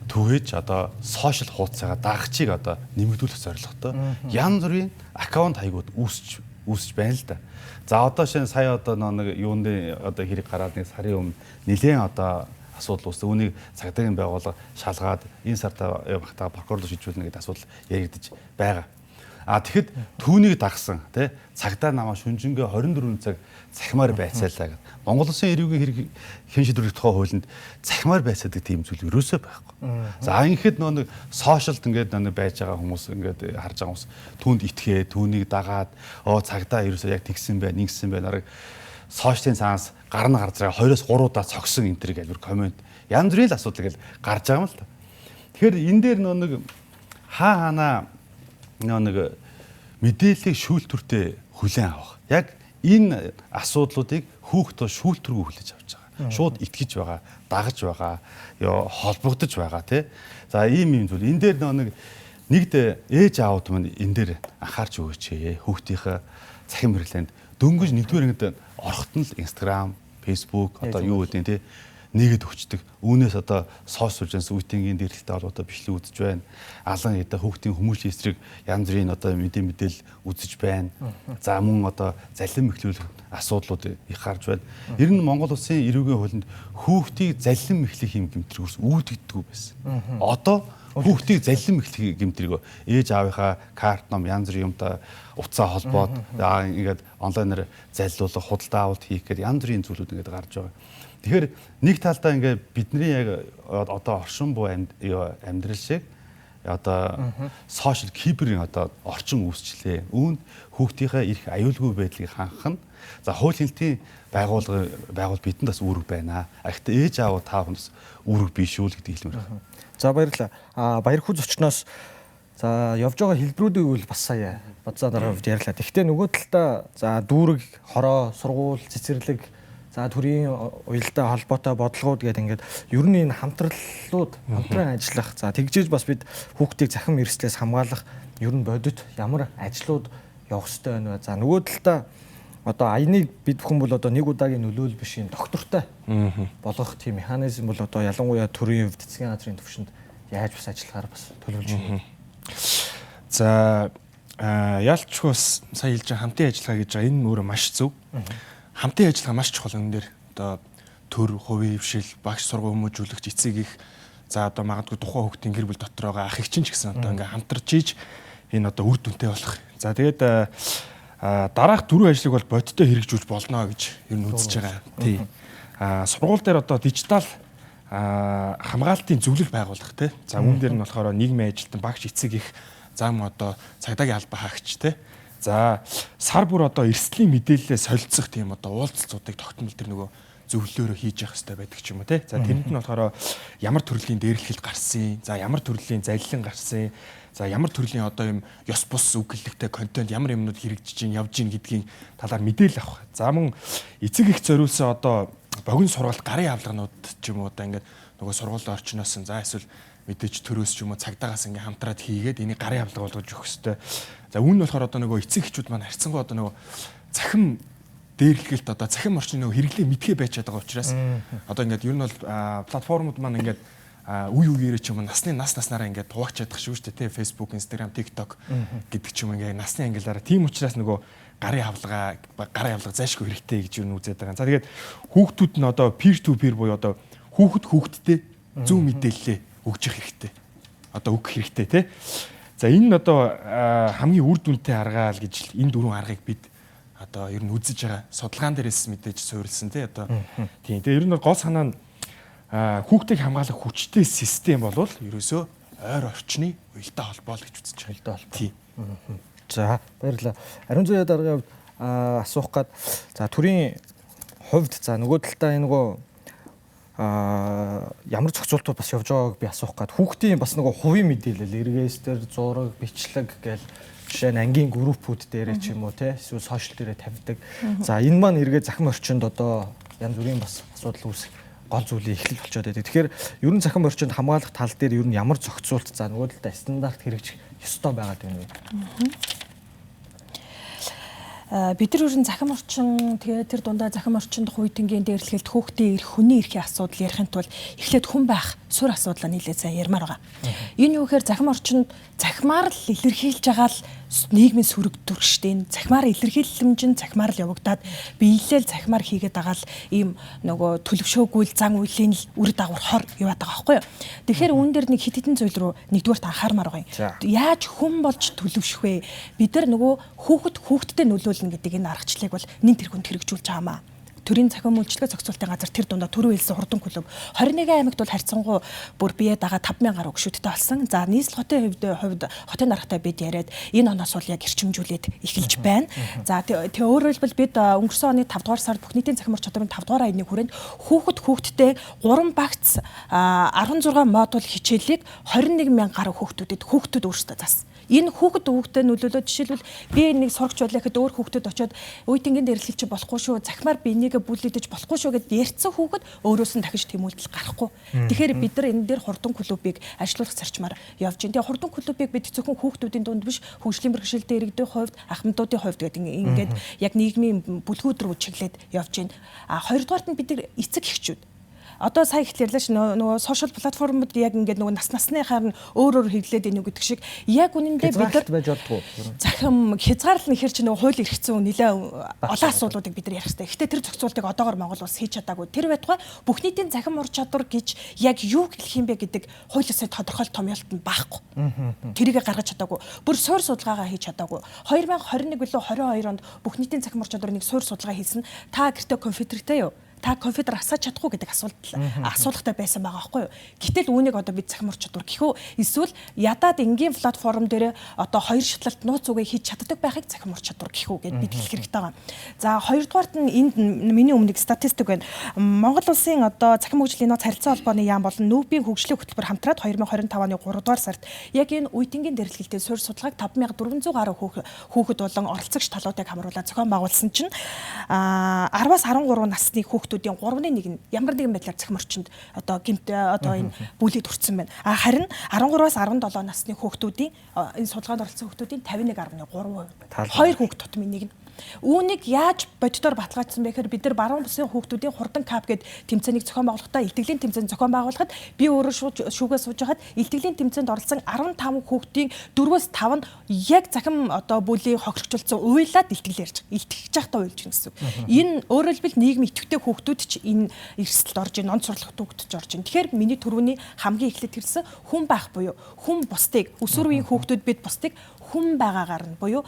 түгээж одоо сошиал хуудасаа дагагчийг одоо нэмэгдүүлэх зорилготой янз бүрийн аккаунт хаягууд үүсэж байна л да. За одоо шинэ сая одоо нэг юуны одоо хэрэг гараад нэг сарын өмнө нэлээд одоо асуудал үүссэн. Үүнийг цагдаагийн байгууллага шалгаад энэ сартаа явахтаа прокурорлоо шийдвэрлэнэ гэдэг асуудал яригдж байгаа. Тэгэхэд түүнийг дагсан тий цагдаа намаа шүнжингээ 24 цаг цахимаар байцаалаа гэдэг. Монгол Улсын эрүүгийн хэрэг хэн шийдвэрлэх тухай хуулинд цахимаар байцаадаг тийм зүйл ерөөсөө байхгүй. За ингэхэд нэг сошиалд ингээд байж байгаа хүмүүс ингээд харж байгаа хүмүүс түүнд итгээ, түүнийг дагаад цагдаа ерөөсөө яг тэгсэн байх, нэгсэн байх нарыг сошиалын цаанаас гарна гарч байгаа 2-3 удаа цогсон энэ төр гэлбэр комент янз бүрийн асуудал гэл гарч байгаа юм л та. Тэгэхээр энэ дээр нэг хаана нэг мэдээллийг шүүлтүртэй хүлээн авах. Яг энэ асуудлуудыг хүүхдөө шүүлтүргүй хүлээж авч байгаа. Шууд итгэж байгаа, дагаж байгаа, холбогдож байгаа тий. За ийм зүйл. Энэ дээр нэгд ээж аауд маань энэ дээр анхаарч өгөөч. Хүүхдийнхээ цахим хэрэглээнд дөнгөж нэгдүгээр ангид орохт нь л Instagram, Facebook одоо юу гэдэг тий нэгэд өчтдөг. Үүнээс одоо сошиалжээс үеийнгийн дээрэлтэй холбоотой бичлэг үзэж байна. Алан хэдэ хүүхдийн хүмүүжлийн эсрэг янз бүрийн одоо мэдээлэл үзэж байна. За мөн одоо залхим эхлүүлэх асуудлууд их гарч байна. Ер нь Монгол улсын эрүүгийн хуулинд хүүхдийг залхим эхлэх юм гэмтрээс үүдэгддэг байсан. Одоо хүүхдийг залхим эхлэх гэмтрийг ээж аавынхаа карт ном янз бүрийн юмтай утсаа холбоод ингээд онлайнаар заллуулах, худалдаа авалт хийх гэдэг янз бүрийн зүйлүүд ингээд гарч байгаа. Тэгэхээр нэг талдаа ингээд бидний яг одоо оршин буй амьдрал шиг одоо сошиал киберийн одоо орчин үүсчлээ. Үүнд хүүхдийнхээ эрх аюулгүй байдлыг хангах нь за хууль хэлтийн байгуул бидэнд бас үүрэг байна. Гэхдээ ээж аав та хүнс үүрэг биш үү гэдэг хэлмээр байна. За баярлалаа. Баяр хүү зочноос за явж байгаа хэлбэрүүдийг үл бас сая бадзаа дараа ярьлаа. Гэхдээ нөгөө талдаа за дүүрэг, хороо, сургууль, цэцэрлэг за төрийн уялдаа холбоотой бодлогууд гэдэг ингээд ер нь энэ хамтраллууд хамтран ажиллах за тэгжээж бас бид хүүхдийг захим эрсдлээс хамгаалах ер нь бодит ямар ажлууд явах ёстой байна вэ? За нөгөө талдаа одоо аяныг бид бүхэн бол одоо нэг удаагийн нөлөөлөл биш юм доктортой болгох тийм механизм бол одоо ялангуяа төрийн хувьд эцгийн газрын түвшинд яаж бас ажиллахаар бас төлөвлөж байна. За яалчгүй бас сая хэлж байгаа хамтын ажиллагаа гэж байгаа энэ өөрөө маш зөв. Хамтын ажиллагаа маш чухал энэ дээр одоо төр, хувийн хвшил, багш сургууль хүмүүжүүлэгч эцэг их за одоо магадгүй тухайн хүүхдийн гэр бүл дотор байгаа ах эгчин ч гэсэн одоо ингээм хамтарч ийж энэ одоо үр дүнтэй болох. За тэгээд дараах дөрвөн ажлыг бол бодиттой хэрэгжүүлж болно гэж ер нь үзэж байгаа. Тий. Сургууль дээр одоо дижитал хамгаалтын зөвлөл байгуулах тий. За үүн дээр нь болохоор нийгмийн ажилтан багш эцэг их зам одоо цагдаагийн албан хаагч тий. За сар бүр одоо эрсдлийн мэдээлэлээ солилцох тийм одоо уулзалтуудыг тогтмол төр нөгөө зөвлөлөөрөө хийж явах хэрэгтэй байдаг ч юм уу тий. За тэрэнд нь болохоор ямар төрлийн дээрлэхэлт гарсан, за ямар төрлийн залилан гарсан, за ямар төрлийн одоо юм ёс бус үгэлэгтэй контент ямар юмнууд хэрэгжиж ин явж ин гэдгийн талаар мэдээлэл авах. За мөн эцэг их зориулсан одоо богино сургалт гарын авлагнууд ч юм уу одоо ингээд нөгөө сургуулийн орчноос за эсвэл мэдээж төрөөс ч юм уу цагдаагаас ингээ хамтраад хийгээд энийг гарын авлага болгож өгөх хэрэгтэй. За үүн нь болохоор одоо нөгөө эцэг эхчүүд маань харьцангуй одоо нөгөө захим дээрлэхэлт одоо захим орчны нөгөө хэрэглээ мэдхээ байж байгаа учраас одоо ингээд ер нь бол платформуд маань ингээд үе үеэрээ ч юм уу наснаараа ингээд хуваach чадах шүү дээ тий Facebook, Instagram, TikTok гэдэг ч юм ингээд насны ангиллаараа тийм учраас нөгөө гарын авлага зайлшгүй хэрэгтэй гэж юу үзээд байгаа. За тэгээд хүүхдүүд нь одоо peer to peer буюу одоо хүүхдтэй зөв мэдээлэлээ өгж явах хэрэгтэй. Одоо өгөх хэрэгтэй тий. За энэ нь одоо хамгийн үр дүнтэй арга л гэж энэ дөрвөн аргыг бид одоо ер нь үзэж байгаа. Судалгаан дээрээс мэдээж суурилсан тий одоо. Тийм. Тэгээ ер нь гол санаа нь хүүхдийг хамгаалах хүчтэй систем болвол ерөөсөө ойр орчны уялдаа холбоо л гэж үзэж байгаа. Уялдаа холбоо. Тийм. За баярлалаа. Ариун зүйн даргын хувьд асуух гад за төрийн хувьд за нөгөө талдаа энэ нөгөө ямар зохицуултууд бас явж байгааг би асуух гад хүүхдийн бас нөгөө хувийн мэдээлэл эргээстер зураг бичлэг гээл жишээ нь ангийн группүүд дээр ч юм уу те эсвэл сошиал дээрээ тавьдаг. За энэ маань эргээ захим орчинд одоо янз бүрийн бас асуудал үүсэх гол зүйлийн эхлэл болчиход байдаг. Тэгэхээр ер нь захим орчинд хамгаалах тал дээр ер нь ямар зохицуулт за нөгөө талдаа стандарт хэрэгжих ёстой байгаад байна вэ? Бид нар ерөн захим орчин тэгээ тэр дундаа захим орчинд хуйтангийн дээрлэхэлт хүүхдийн эрх, хүний эрхийн асуудал ярихын тулд эхлээд хүн байх сур асуудлаа нийлээд сайн ярмаар байгаа. Энэ юу гэхээр захим орчинд захимаар л илэрхийлж байгаа л нийгмийн сүрэг дүрштэй захимаар илэрхийлэмжин захимаар л явагдаад биелэл захимаар хийгээд байгаа л ийм нөгөө төлөвшөөгүй зан үйлийн л үр дагавар хор яваад байгаа байхгүй юу. Тэгэхээр үүн дээр нэг хит хитэн зүйл рүү нэгдүгээрт анхаармаар байгаа юм. Яаж хүн болж төлөвшөх вэ? Бид нар нөгөө хүүхдтэй нөлөөлнө гэдэг энэ аргачлалыг бол нэн тэрхүнд хэрэгжүүлж байгаамаа. төрийн цахим үйлчилгээ зохицуулалтын газар тэр дундаа төрөө хэлсэн хурдан клуб 21 аймагт бол харьцангуй бүр бие дагаа 50000 гаруй гүшүүдтэй болсон. За нийслэл хотын хотын даргатай бид яриад энэ оноос бол яг эрчимжүүлээд эхэлж байна. За тэгээ өөрөөр хэлбэл бид өнгөрсөн оны 5 дугаар сард бүх нийтийн цахим ур чадварын 5 дугаар аяны хүрээнд хүүхэдтэй 3 багц 16 модуль хичээлийг 21000 гаруй хүүхдүүд өөрсдөө заасан. Энэ хүүхдэд нөлөөлөд жишээлбэл би нэг сурагч байлаа гэхэд өөр хүүхдэд очиод үеийнгийн дээрлэлч болохгүй шүү, захимаар би энийгээ бүлэдэж болохгүй шүү гэд ярьсан хүүхэд өөрөөс нь дахиж тэмүүлдэл гарахгүй. Тэгэхээр бид нар энэ дээр хурдан клубыг ажилуулах зарчмаар явж байна. Тэгээ хурдан клубыг бид зөвхөн хүүхдүүдийн дунд биш, хөгжлийн бэрхшээлтэй иргэдийн хувьд, ахмадуудын хувьд гэдэг ингээд яг нийгмийн бүлгүүд рүү чиглээд явж байна. Хоёрдугаарт нь бид нар эцэг эхчүүд одоо сая ихлэрлэж нөгөө сошиал платформуд яг ингээд нөгөө насныхаар нь өөр хэглээд энийг гэдэг шиг яг үнэндээ бид нар байж болдгоо. Захим хязгаарлал нэхэр чи нөгөө хууль эрх зүйн нэлээ олон асуудлуудыг бид нар ярих хэрэгтэй. Гэхдээ тэр зохицуултыг одоогоор Монгол улс хийж чадаагүй. Тэр байтугай бүх нийтийн захим ур чадвар гэж яг юу хэлэх юм бэ гэдэг хууль ёсны тодорхойлт томьёолт нь байхгүй. Тэрийг гаргаж чадаагүй. Бүр суурь судалгаагаа хийж чадаагүй. 2021 билүү 22 онд бүх нийтийн захим ур чадварыг суурь судалгаа хийсэн. Та гэртээ компьютертэй юу? Та компьютер асааж чадахгүй гэдэг асуулгатай байсан байгаа байхгүй юу. Гэтэл үүнийг одоо бид захим ур чадвар гэхүү эсвэл ядаад энгийн платформ дээр одоо хоёр шатлалт нууц үгээ хийж чаддаг байхыг захим ур чадвар гэхүү гэд бид хэлэх хэрэгтэй байгаа. За хоёрдугаарт нь энд миний өмнөх статистик байна. Монгол улсын одоо захим хөгжлийн нууц харилцаа холбооны яам болон нүүбийн хөгжлийн хөтөлбөр хамтраад 2025 оны 3 дугаар сард яг энэ үеийнгийн дэрэлгэлтийн суурь судалгааг 5400 гаруй хүүхэд болон оролцогч талуудыг хамруулаад зохион байгуулсан чинь 10-аас 13 насны хүүхдүүдийн 3/1 нь ямар нэгэн байдлаар захим орчинд одоо энэ бүлэд хүрсэн байна. Харин 13-аас 17 насны хүүхдүүдийн энэ судалгаанд оролцсон хүүхдүүдийн 51.3%. Хоёр хүүхэд тутмын нэг нь. Үүнийг яаж боддоор баталгаажсан бэ гэхээр бид нар баруун бүсийн хүүхдүүдийн хурдан кап гэдэг тэмцээнийг зохион байгуулахдаа илтгэлийн тэмцээнд зохион байгуулахад би өөрөө шүүгээ сууж хахад илтгэлийн тэмцээнд оролцсон 15 хүүхдийн 4-өөс 5 нь яг захим одоо бүлийн хохирогчулсан уйлаад илтгэл ярьж байгаа. Илтгэж байхдаа уйлж гин гэсэн. Энэ өөрөөр хэлбэл нийгмийн идэвхтэй хүүхдүүд ч энэ эрсдэлд орж ийн, онц сурлах хүүхдүүд ч орж ийн. Тэгэхээр миний түрүүний хамгийн эхлээд хэлсэн хүн байх буюу хүн бусдыг өсвөр үеийн хүүхдүүд бид бусдыг хүн байгаагаар нь буюу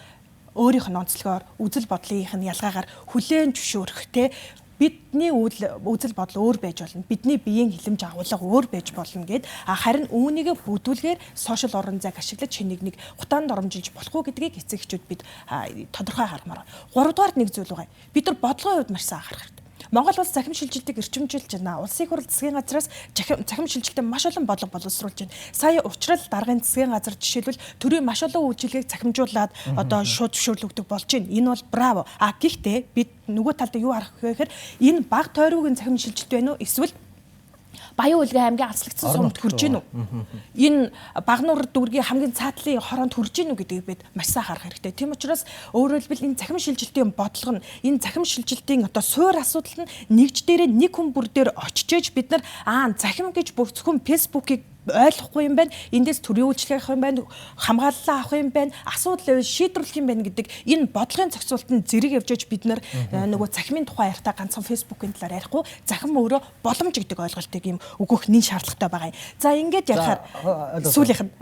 өөрийнх нь онцлогоор үзэл бодлынх нь ялгаагаар хүлээн зөвшөөрөх те бидний үзэл бодол өөр байж болно. Бидний биеийн хилэмж агуулга өөр байж болно гэд харин үүнийг бүдүүлгээр сошиал орон зайг ашиглаж хэнийг нэг гутаанд оромжилж болох уу гэдгийг эцэг эхчүүд бид тодорхой хармаар. 3 дугаард нэг зүйл байгаа. Бид нар бодлогын хувьд маш сайн анхаарах хэрэгтэй. Монгол улс захим шилжилтийг эрчимжүүлж байна. Улсын хурал засгийн газраас захим шилжилтэд маш олон бодлого боловсруулж байна. Сая учрал даргын засгийн газар жишээлбэл төрийн маш олон үйлчилгээг захимжуулаад одоо шууд зөвшөөрлөгдөг болж байна. Энэ бол браво. Гэхдээ бид нөгөө талд юу харах вэ гэхээр энэ баг тойроогийн захим шилжилт байна уу эсвэл Баян Улгийн аймгийн алслагдсан сумд хүрж гин үү? Энэ Багнуур дүүргийн хамгийн цаатлын хороонд хүрж гин үү гэдгийг бид маш сайн харах хэрэгтэй. Тийм учраас өөрөөр хэлбэл энэ захим шилжилтийн бодлого нь энэ захим шилжилтийн одоо суурь асуудал нь нэгж дээрээ нэг хүн бүр дээр очиж бид нар захим гэж бүх зөвхөн фэйсбүүкийг ойлгохгүй юм байна. Эндээс төрийн үйлчлэг авах юм байна. Хамгааллаа авах юм байна. Асуудал шийдвэрлэх юм байна гэдэг энэ бодлогын зохицуултанд зэрэг явж иж бид нар нөгөө захимын тухай ярихдаа ганцхан фэйсбүүкийн талаар ярихгүй захим өөрөө боломж гэдэг ойлголтыг юм өгөх нэн шаардлагатай байгаа юм. За ингээд ярихаар сүүлийнх нь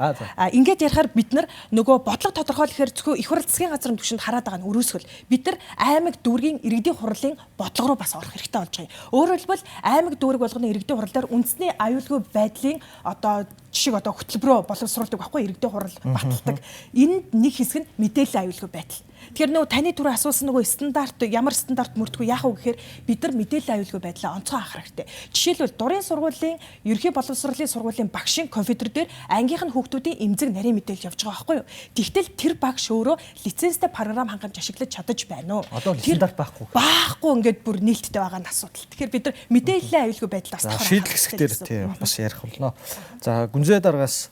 ингээд ярихаар бид нар нөгөө бодлого тодорхойлохоор зөвхөн их хурал засгийн газрын түвшинд хараад байгаа нь өрөөсгөл бид нар аймаг дүүргийн иргэдийн хурлын бодлого руу бас орох хэрэгтэй болж байгаа юм. Өөрөөр хэлбэл аймаг дүүрэг болгоны иргэдийн хурлаар үндэсний аюулгүй байдлын одоо жишээ одоо хөтөлбөрөө боловсруулдаг байхгүй иргэдийн хурал баталдаг. Энд нэг хэсэг нь мэдээлэл аюулгүй байдал. Тэгэхээр нөгөө таны түрүү асуусан нөгөө стандарт ямар стандарт мөрдгөө яах вэ гэхээр бид нар мэдээлэл аюулгүй байдлаа онцгой анхаарах хэрэгтэй. Жишээлбэл дурын сургуулийн ерхий боловсролын сургуулийн багшийн компьютер дээр ангийнх нь хүүхдүүдийн эмзэг нарийн мэдээлэл явж байгаа байхгүй юу? Тэгтэл тэр багш өөрөө лицензтэй програм хангамж ашиглаж чадаж байна уу? Одоо стандарт байхгүй. Байхгүй ингээд бүр нээлттэй байгаа нь асуудал. Тэгэхээр бид нар мэдээлэл аюулгүй байдлаас шийдэл хэсгээр тийм бас ярих болно. За гүнзээ дараагаас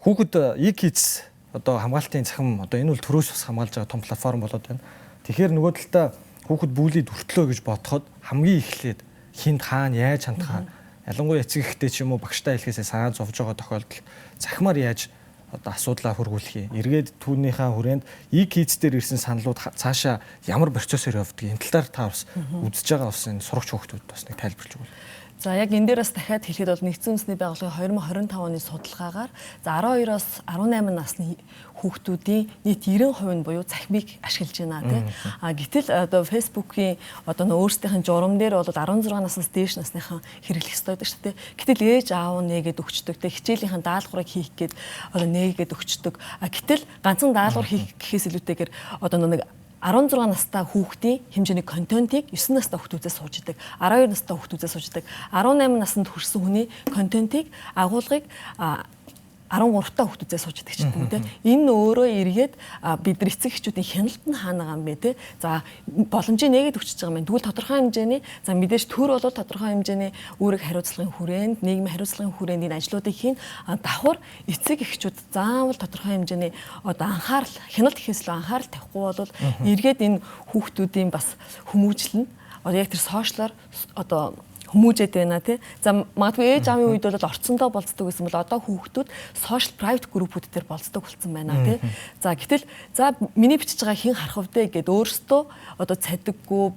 хүүхэд e-kids одоо хамгаалтын захим одоо энэ бол төрөөс бас хамгаалж байгаа том платформ болоод байна. Тэгэхээр нөгөө талдаа хүүхэд бүлийг хүртлөө гэж бодоход хамгийн эхлээд хинт хаана яаж хандхаа ялангуяа эцэг эхтэй ч юм уу багштай хэлхээсээ санаа зовж байгаа тохиолдолд захимаар яаж одоо асуудлаа хөргүүлэх юм. Эргээд түүнийхээ хүрээнд e-kids дээр ирсэн саналууд цаашаа ямар процессор явагдгийг энэ талаар та бас үзэж байгаа бас энэ сурагч хүүхдүүд бас нэг тайлбарлаж өгвөл. За яг энэ дээрээс дахиад хэлэхэд бол Нэгдсэн үндэсний байгууллагын 2025 оны судалгаагаар за 12-оос 18 насны хүүхдүүдийн нийт 90% нь буюу цахимыг ашиглаж байна тийм. Гэтэл одоо Facebook-ийн одоо өөрсдийнх нь журам дээр бол 16 наснаас дээш насныхан хэрэглэх ёстой гэдэг шүү дээ. Гэтэл ээж аав нээгээд өгчдөг тийм хичээлийнхэн даалгаврыг хийх гээд одоо нээгээд өгчдөг. Гэтэл ганцхан даалгавар хийх гэхээс илүүтэйгээр одоо нэг 16 настай хүүхдийн хэмжээний контентийг 9 настай хүүхдүүдээс сууж идэг, 12 настай хүүхдүүдээс сууж идэг, 18 наснд хүрсэн хүний контентийг агуулгыг 13 та хүүхдүүдээс сууж идэг ч юм уу те. Энэ өөрөө эргээд бид нар эцэг эхчүүдийн хяналт нь хаана байгаа юм бэ те. За боломжийг нээгээд өгчөж байгаа юм. Тэгвэл тодорхой хэмжээний за мэдээж төр бол тодорхой хэмжээний үүрэг хариуцлагын хүрээнд, нийгмийн хариуцлагын хүрээнд энэ ажлуудыг хийн. Давхар эцэг эхчүүд заавал тодорхой хэмжээний одоо анхаарал, хяналт гэхээс л анхаарал тавихгүй бол эргээд энэ хүүхдүүдийн бас хүмүүжлэн одоо яг тэр сошиалар одоо хүмүүжээд байна тий. За магадгүй ээж аавын үед бол орцсондоо болцдог гэсэн бол одоо хүүхдүүд social private group-үүд дээр болцдог болсон байна тий. За гэтэл за миний бичиж байгаа хин харах вдэ гэд өөрөөсөө одоо цадиггүй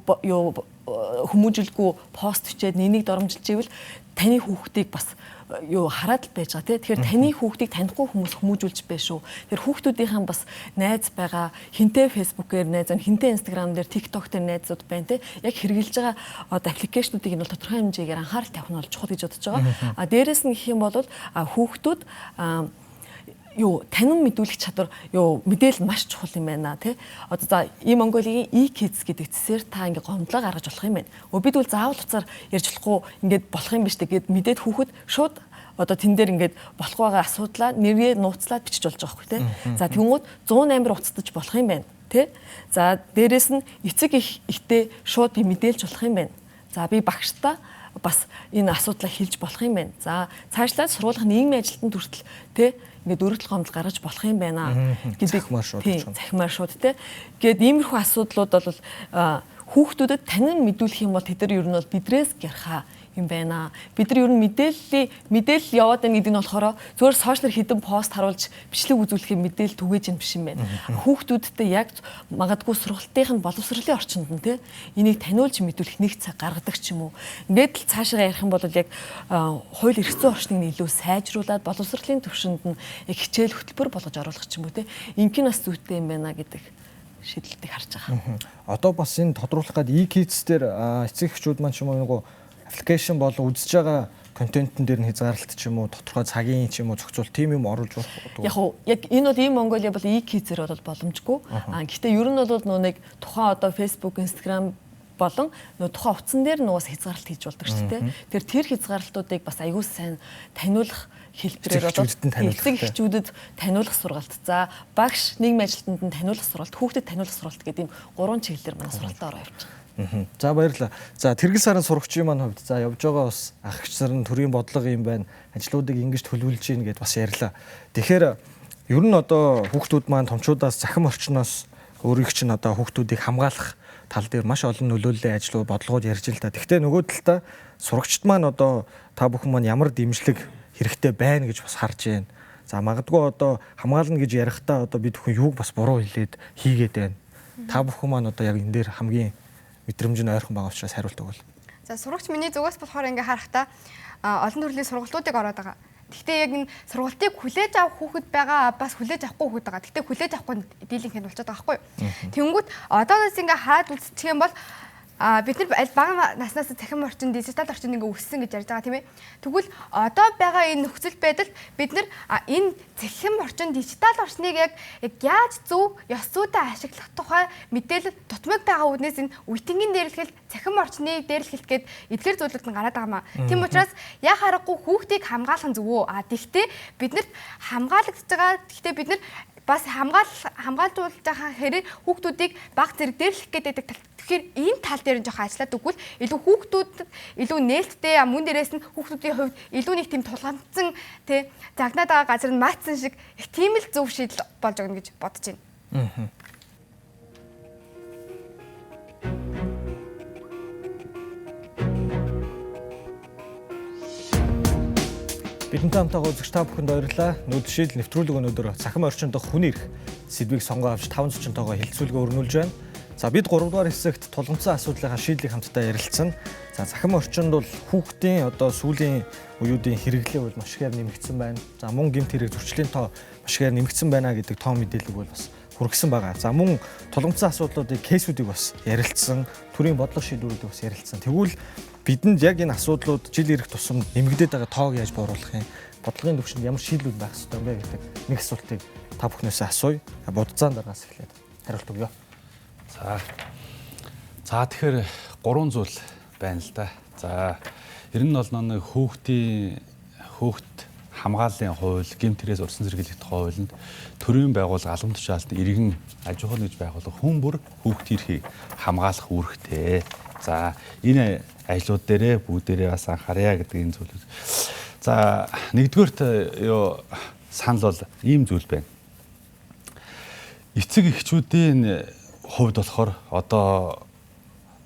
хүмүүжилгүй пост бичээд нэнийг доромжилж ивэл таны хүүхдийг бас хараад л байж байгаа тий. Тэгэхээр таны хүүхдийг танихгүй хүмүүс хүмүүжүүлж байна шүү. Тэгэхээр хүүхдүүдийнхэн бас найз байгаа, хинтээ Facebook-ээр найз, хинтээ Instagram дээр, TikTok дээр найзууд байна тий. Яг хэрэгжилж байгаа одоо аппликейшнуудыг нь бол тодорхой хэмжээгээр анхаарал тавих нь бол чухал гэж бодож байгаа. Дээрээс нь гэх юм бол хүүхдүүд танин мэдүүлэх чадвар мэдээлэл маш чухал юм байна тий. Одоо за Mongolia-гийн e-kids гэдэг цэсээр та ингээ гомдлоо гаргаж болох юм байна. Бид бол заавал уцаар ярьж болохгүй ингээд болох юм биш тэгээд мэдээд хүүхэд шууд одоо тэн дээр ингээд болох байгаа асуудлаа нэрээ нууцлаад бичиж болж байгаа байхгүй тий. За тэгвэл 108 уцтаж болох юм байна тий. За дээрэс нь эцэг ихтэй шууд мэдээлж болох юм байна. За би багштаа бас энэ асуудлаа хэлж болох юм байна. За цаашлаад сургуулийн нийгмийн ажилтнанд хүртэл тий ингээд өргөдөл гомдол гаргаж болох юм байна гэдэг захимаар шууд тий. Гээд иймэрхүү асуудлууд бол хүүхдүүдэд танин мэдүүлэх юм бол тэд нар ер нь бол бидрээс гярхаа юм байна. Бид нар ер нь мэдээлэл яваад байна гэдэг нь болохоор зөвхөн сошиалэр хідэн пост харуулж бичлэг үзүүлэх юм мэдээлэл түгээж юм биш юм байна. Хүүхдүүдтэй яг магадгүй сургалтынх нь боловсролын орчинд нь тий энийг таниулж мэдүүлэх нэг цаг гаргадаг ч юм уу. Ингээд л цаашаа ярих юм бол яг хууль эрх зүйн орчныг илүү сайжруулад боловсролын төвшөнд нь яг хичээл хөтөлбөр болгож оруулах ч юм уу тий. Ингийн бас зүйтэй юм байна гэдэг шийдэлтийг харж байгаа. Одоо бас энэ тодруулах гээд e-kids дээр эцэг эхчүүд маань ч юм уу нөгөө аппликейшн болон үзэж байгаа контентын дээр нь хязгаарлалт ч юм уу тодорхой цагийн ч юм уу зохицуул тийм юм оруулж болох. Яг энэ бол Mongolia бол e-kids-ээр бол боломжгүй. Гэхдээ ер нь бол нэг тухайн одоо Facebook, Instagram болон тухайн утсан дээр нуус хязгаарлалт хийж болдог шүү дээ. Тэр хязгаарлалтуудыг бас аягүй сайн таниулах хэлбэрээр эцэг эхчүүдэд таниулах сургалт. За багш нийгмийн ажилтнанд нь таниулах сургалт, хүүхдэд таниулах сургалт гэдэг ийм 3 чиглэлээр манай сургалтаа ороо явж байгаа. За баярлалаа. За тэргэл сарын сурагчийн маань хувьд за явж байгаа бас ах эгч нарын төрийн бодлого юм байна. Ажлуудыг ингэж төлөвлөж гин гэдээ бас ярьлаа. Тэгэхээр ер нь одоо хүүхдүүд маань томчуудаас захим орчноос өөрийнх чинь одоо хүүхдүүдийг хамгаалах тал дээр маш олон нөлөөллийн ажлууд бодлогууд ярьж л та. Гэхдээ нөгөө талдаа сурагчд маань одоо та бүхэн маань ямар дэмжлэг хэрэгтэй байна гэж бас харж байна. За магадгүй одоо хамгаална гэж ярихдаа одоо бид бүхэн юуг бас буруу хэлээд хийгээд байна. Та бүхэн маань одоо яг энэ дээр хамгийн мэдрэмж нь ойрхон байгаа учраас хариулт өгвөл. За сурагч миний зүгээс болохоор ингээ харахтаа олон төрлийн сургалтуудыг ороод байгаа. Гэхдээ яг энэ сургалтыг хүлээж авах хүүхэд байгаа бас хүлээж авахгүй хүүхэд байгаа. Гэхдээ хүлээж авахгүй дийлэнх нь болчиход байгаа байхгүй юу? Тэнгүүд одоогоос ингээ хараад үзчих юм бол бид нар аль бага наснаас цахим орчин, дижитал орчин ингээ өссөн гэж ярьж байгаа тийм ээ. Тэгвэл одоо байгаа энэ нөхцөл байдал бид нар энэ цахим орчин, дижитал орчныг яг яаж зөв ёс зүйтэй ашиглах тухай мэдээлэл тутмаг байгаа үднээс энэ үеийнгийн дээрлэхэл цахим орчныг дээрлэхэлт гээд эдгээр зүйлүүд нь гараад байгаа маа. Тийм учраас яг харахгүй хүүхдийг хамгаалах нь зөв үү? Тэгвэл бид нарт хамгаалагдж байгаа. Гэхдээ бид нар бас хамгаалжуулж байгаа хэрэг хүүхдүүдийг баг зэрэг дээрлэх гэдэг тал. Тэгэхээр энэ тал дээр нь жоохон ажиллаад өгвөл илүү хүүхдүүдэд илүү нээлттэй мөн дээрээс нь хүүхдүүдийн хувьд илүү нэг тийм тулгамдсан тий загнаад байгаа газар нь маацсан шиг их тийм л зөв шийдэл болж өгнө гэж бодож байна. Бидэнтэй хамтаа үзэгч та бүхэнд баярлалаа. Нүдшил нэвтрүүлэг өнөөдөр цахим орчин дахь хүний эрх сэдвийг сонгоо авч 5 зочинтойгоо хэлэлцүүлгээ өргөнүүлж байна. За бид 3 дугаар хэсэгт тулгымцсан асуудлынхаа шийдлийг хамтдаа ярилцсан. За захим орчинд бол хүүхдийн одоо сүүлийн үеүүдийн хэрэглээ бол маш ихээр нэмэгдсэн байна. За мөн гэмт хэрэг зөрчлийн тоо маш ихээр нэмэгдсэн байна гэдэг тоо мэдээлэл бол бас хүргэсэн байгаа. За мөн тулгымцсан асуудлуудыг кейсүүдийг бас ярилцсан, төрийн бодлого шийдвэрүүдийг бас ярилцсан. Тэгвэл бидэнд яг энэ асуудлууд жил ирэх тусам нэмэгдээд байгаа тоог яаж бууруулах юм? Бодлогын түвшинд ямар шийдлүүд байх ёстой юм бэ гэдэг нэг асуултыг та бүхнээс асууя. Будцаан дараагаас эхлээд хариулт өгье. За тэгэхээр 3 зүйл байна л да. За ер нь бол нэг хүүхд хамгааллын хууль, гэмт хэрэгээс урьдчилан сэргийлэгдэх хуулинд төрийн байгууллага албан тушаалтанд иргэн аж ахуйн гэж байгууллага хүн бүр хүүхдийн эрхийг хамгаалах үүрэгтэй. За энэ ажлууд дээрээ бүгдээрээ бас анхаарья гэдэг энэ зүйлүүд. За нэгдүгээрт санал бол ийм зүйл байна. Эцэг эхчүүдийн хувьд болохоор одоо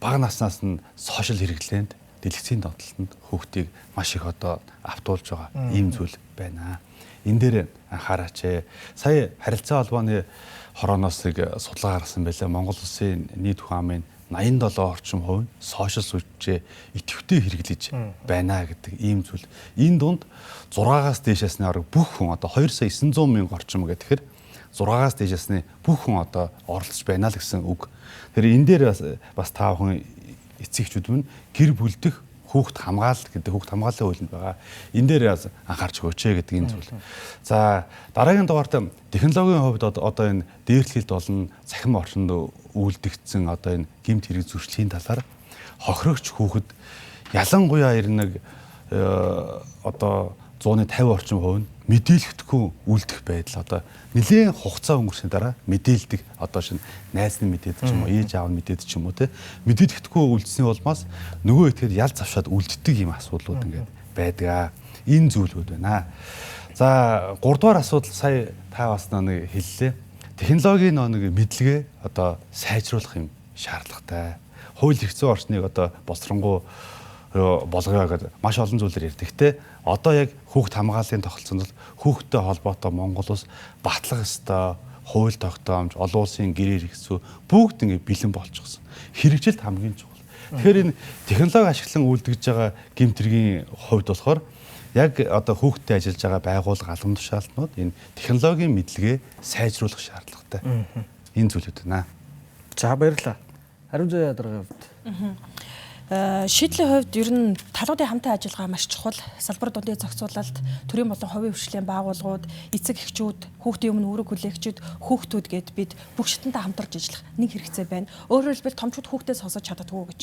бага наснаас нь сошиал хэрэглээнд, дэлгэцийн донтолтод хүүхдийг маш их одоо автуулж байгаа ийм зүйл байна. Энэ дээр анхаараач. Сая харилцаа холбооны хорооноос нэг судалгаа гаргасан байлаа. Монгол улсын нийт хүн амын 87% орчим хувь сошиал сүлжээ идэвхтэй хэрэглэж байна гэдэг ийм зүйл. Энэ дунд 6-аас дээшээсний арга бүх хүн одоо 2,900,000 орчим гэхээр 6-аас дээшээсний бүх хүн одоо оролцож байна л гэсэн үг. Тэгэхээр энэ дээр бас та бүхэн эцэгчүүд мань гэр бүлдэх хүүхд хамгаалалт гэдэг хүүхд хамгааллын хуулинд байгаа. Энэ дээр анхаарч өгөөч гэдэг энэ зүйл. За дараагийн дугаарт технологийн хувьд одоо энэ дээрлэлт болон цахим орчинд үйлдэгдсэн одоо энэ гэмт хэрэг зөрчлийн талаар хохирогч хүүхэд ялангуяа ирнэг одоо 150 орчим хувь нь мэдээлэгдэхгүй үлдэх байдал одоо нэлээд хугацаа өнгөрсөний дараа мэдээлдэг одоо шин найзны мэдээд ч юм уу ээж аав нь мэдээд ч юм уу те мэдээлэгдэхгүй үлдсэний улмаас нөгөө итгэхэд ял завшаад үлддэг юм асуудлууд ингээд байдаг. Энэ зүйлүүд байна. За 3 дугаар асуудал сая та бас нэг хэллээ. Технологийн нэг мэдлэгээ одоо сайжруулах юм шаардлагатай. Хууль эрх зүйн орчныг одоо боловсронгуй болгоё гэдэг маш олон зүйлээр ярьдаг. Гэхдээ одоо яг хүүхд хамгааллын тогтолцоонд бол хүүхдтэй холбоотой Монгол улс батлах ёстой хууль тогтоомж, олон улсын гэрээр ихсүү бүгд ингэ бэлэн болчихсон. Хэрэгжилт хамгийн чухал. Тэгэхээр энэ технологи ашиглан үйлдвэж байгаа гэмтрийн хувьд болохоор яг одоо хүүхдтэй ажиллаж байгаа байгууллага албан тушаалтнууд энэ технологийн мэдлэгээ сайжруулах шаардлагатай. Энэ зүйлүүд байна. За баярлалаа. Хариу зүй ядаргын хувьд. Шийдлийн хувьд ер нь талуудын хамтын ажиллагаа маш чухал. Салбар дундын зохицуулалт, төрийн болон хувийн хвшлийн байгууллагууд, эцэг эхчүүд, хүүхдийн өмнө үүрэг хүлээгчид, хүүхдүүд гээд бид бүх шатантай хамтарч ажиллах нэг хэрэгцээ байна. Өөрөөр хэлбэл томчууд хүүхдээ сонсож чаддаггүй гэж.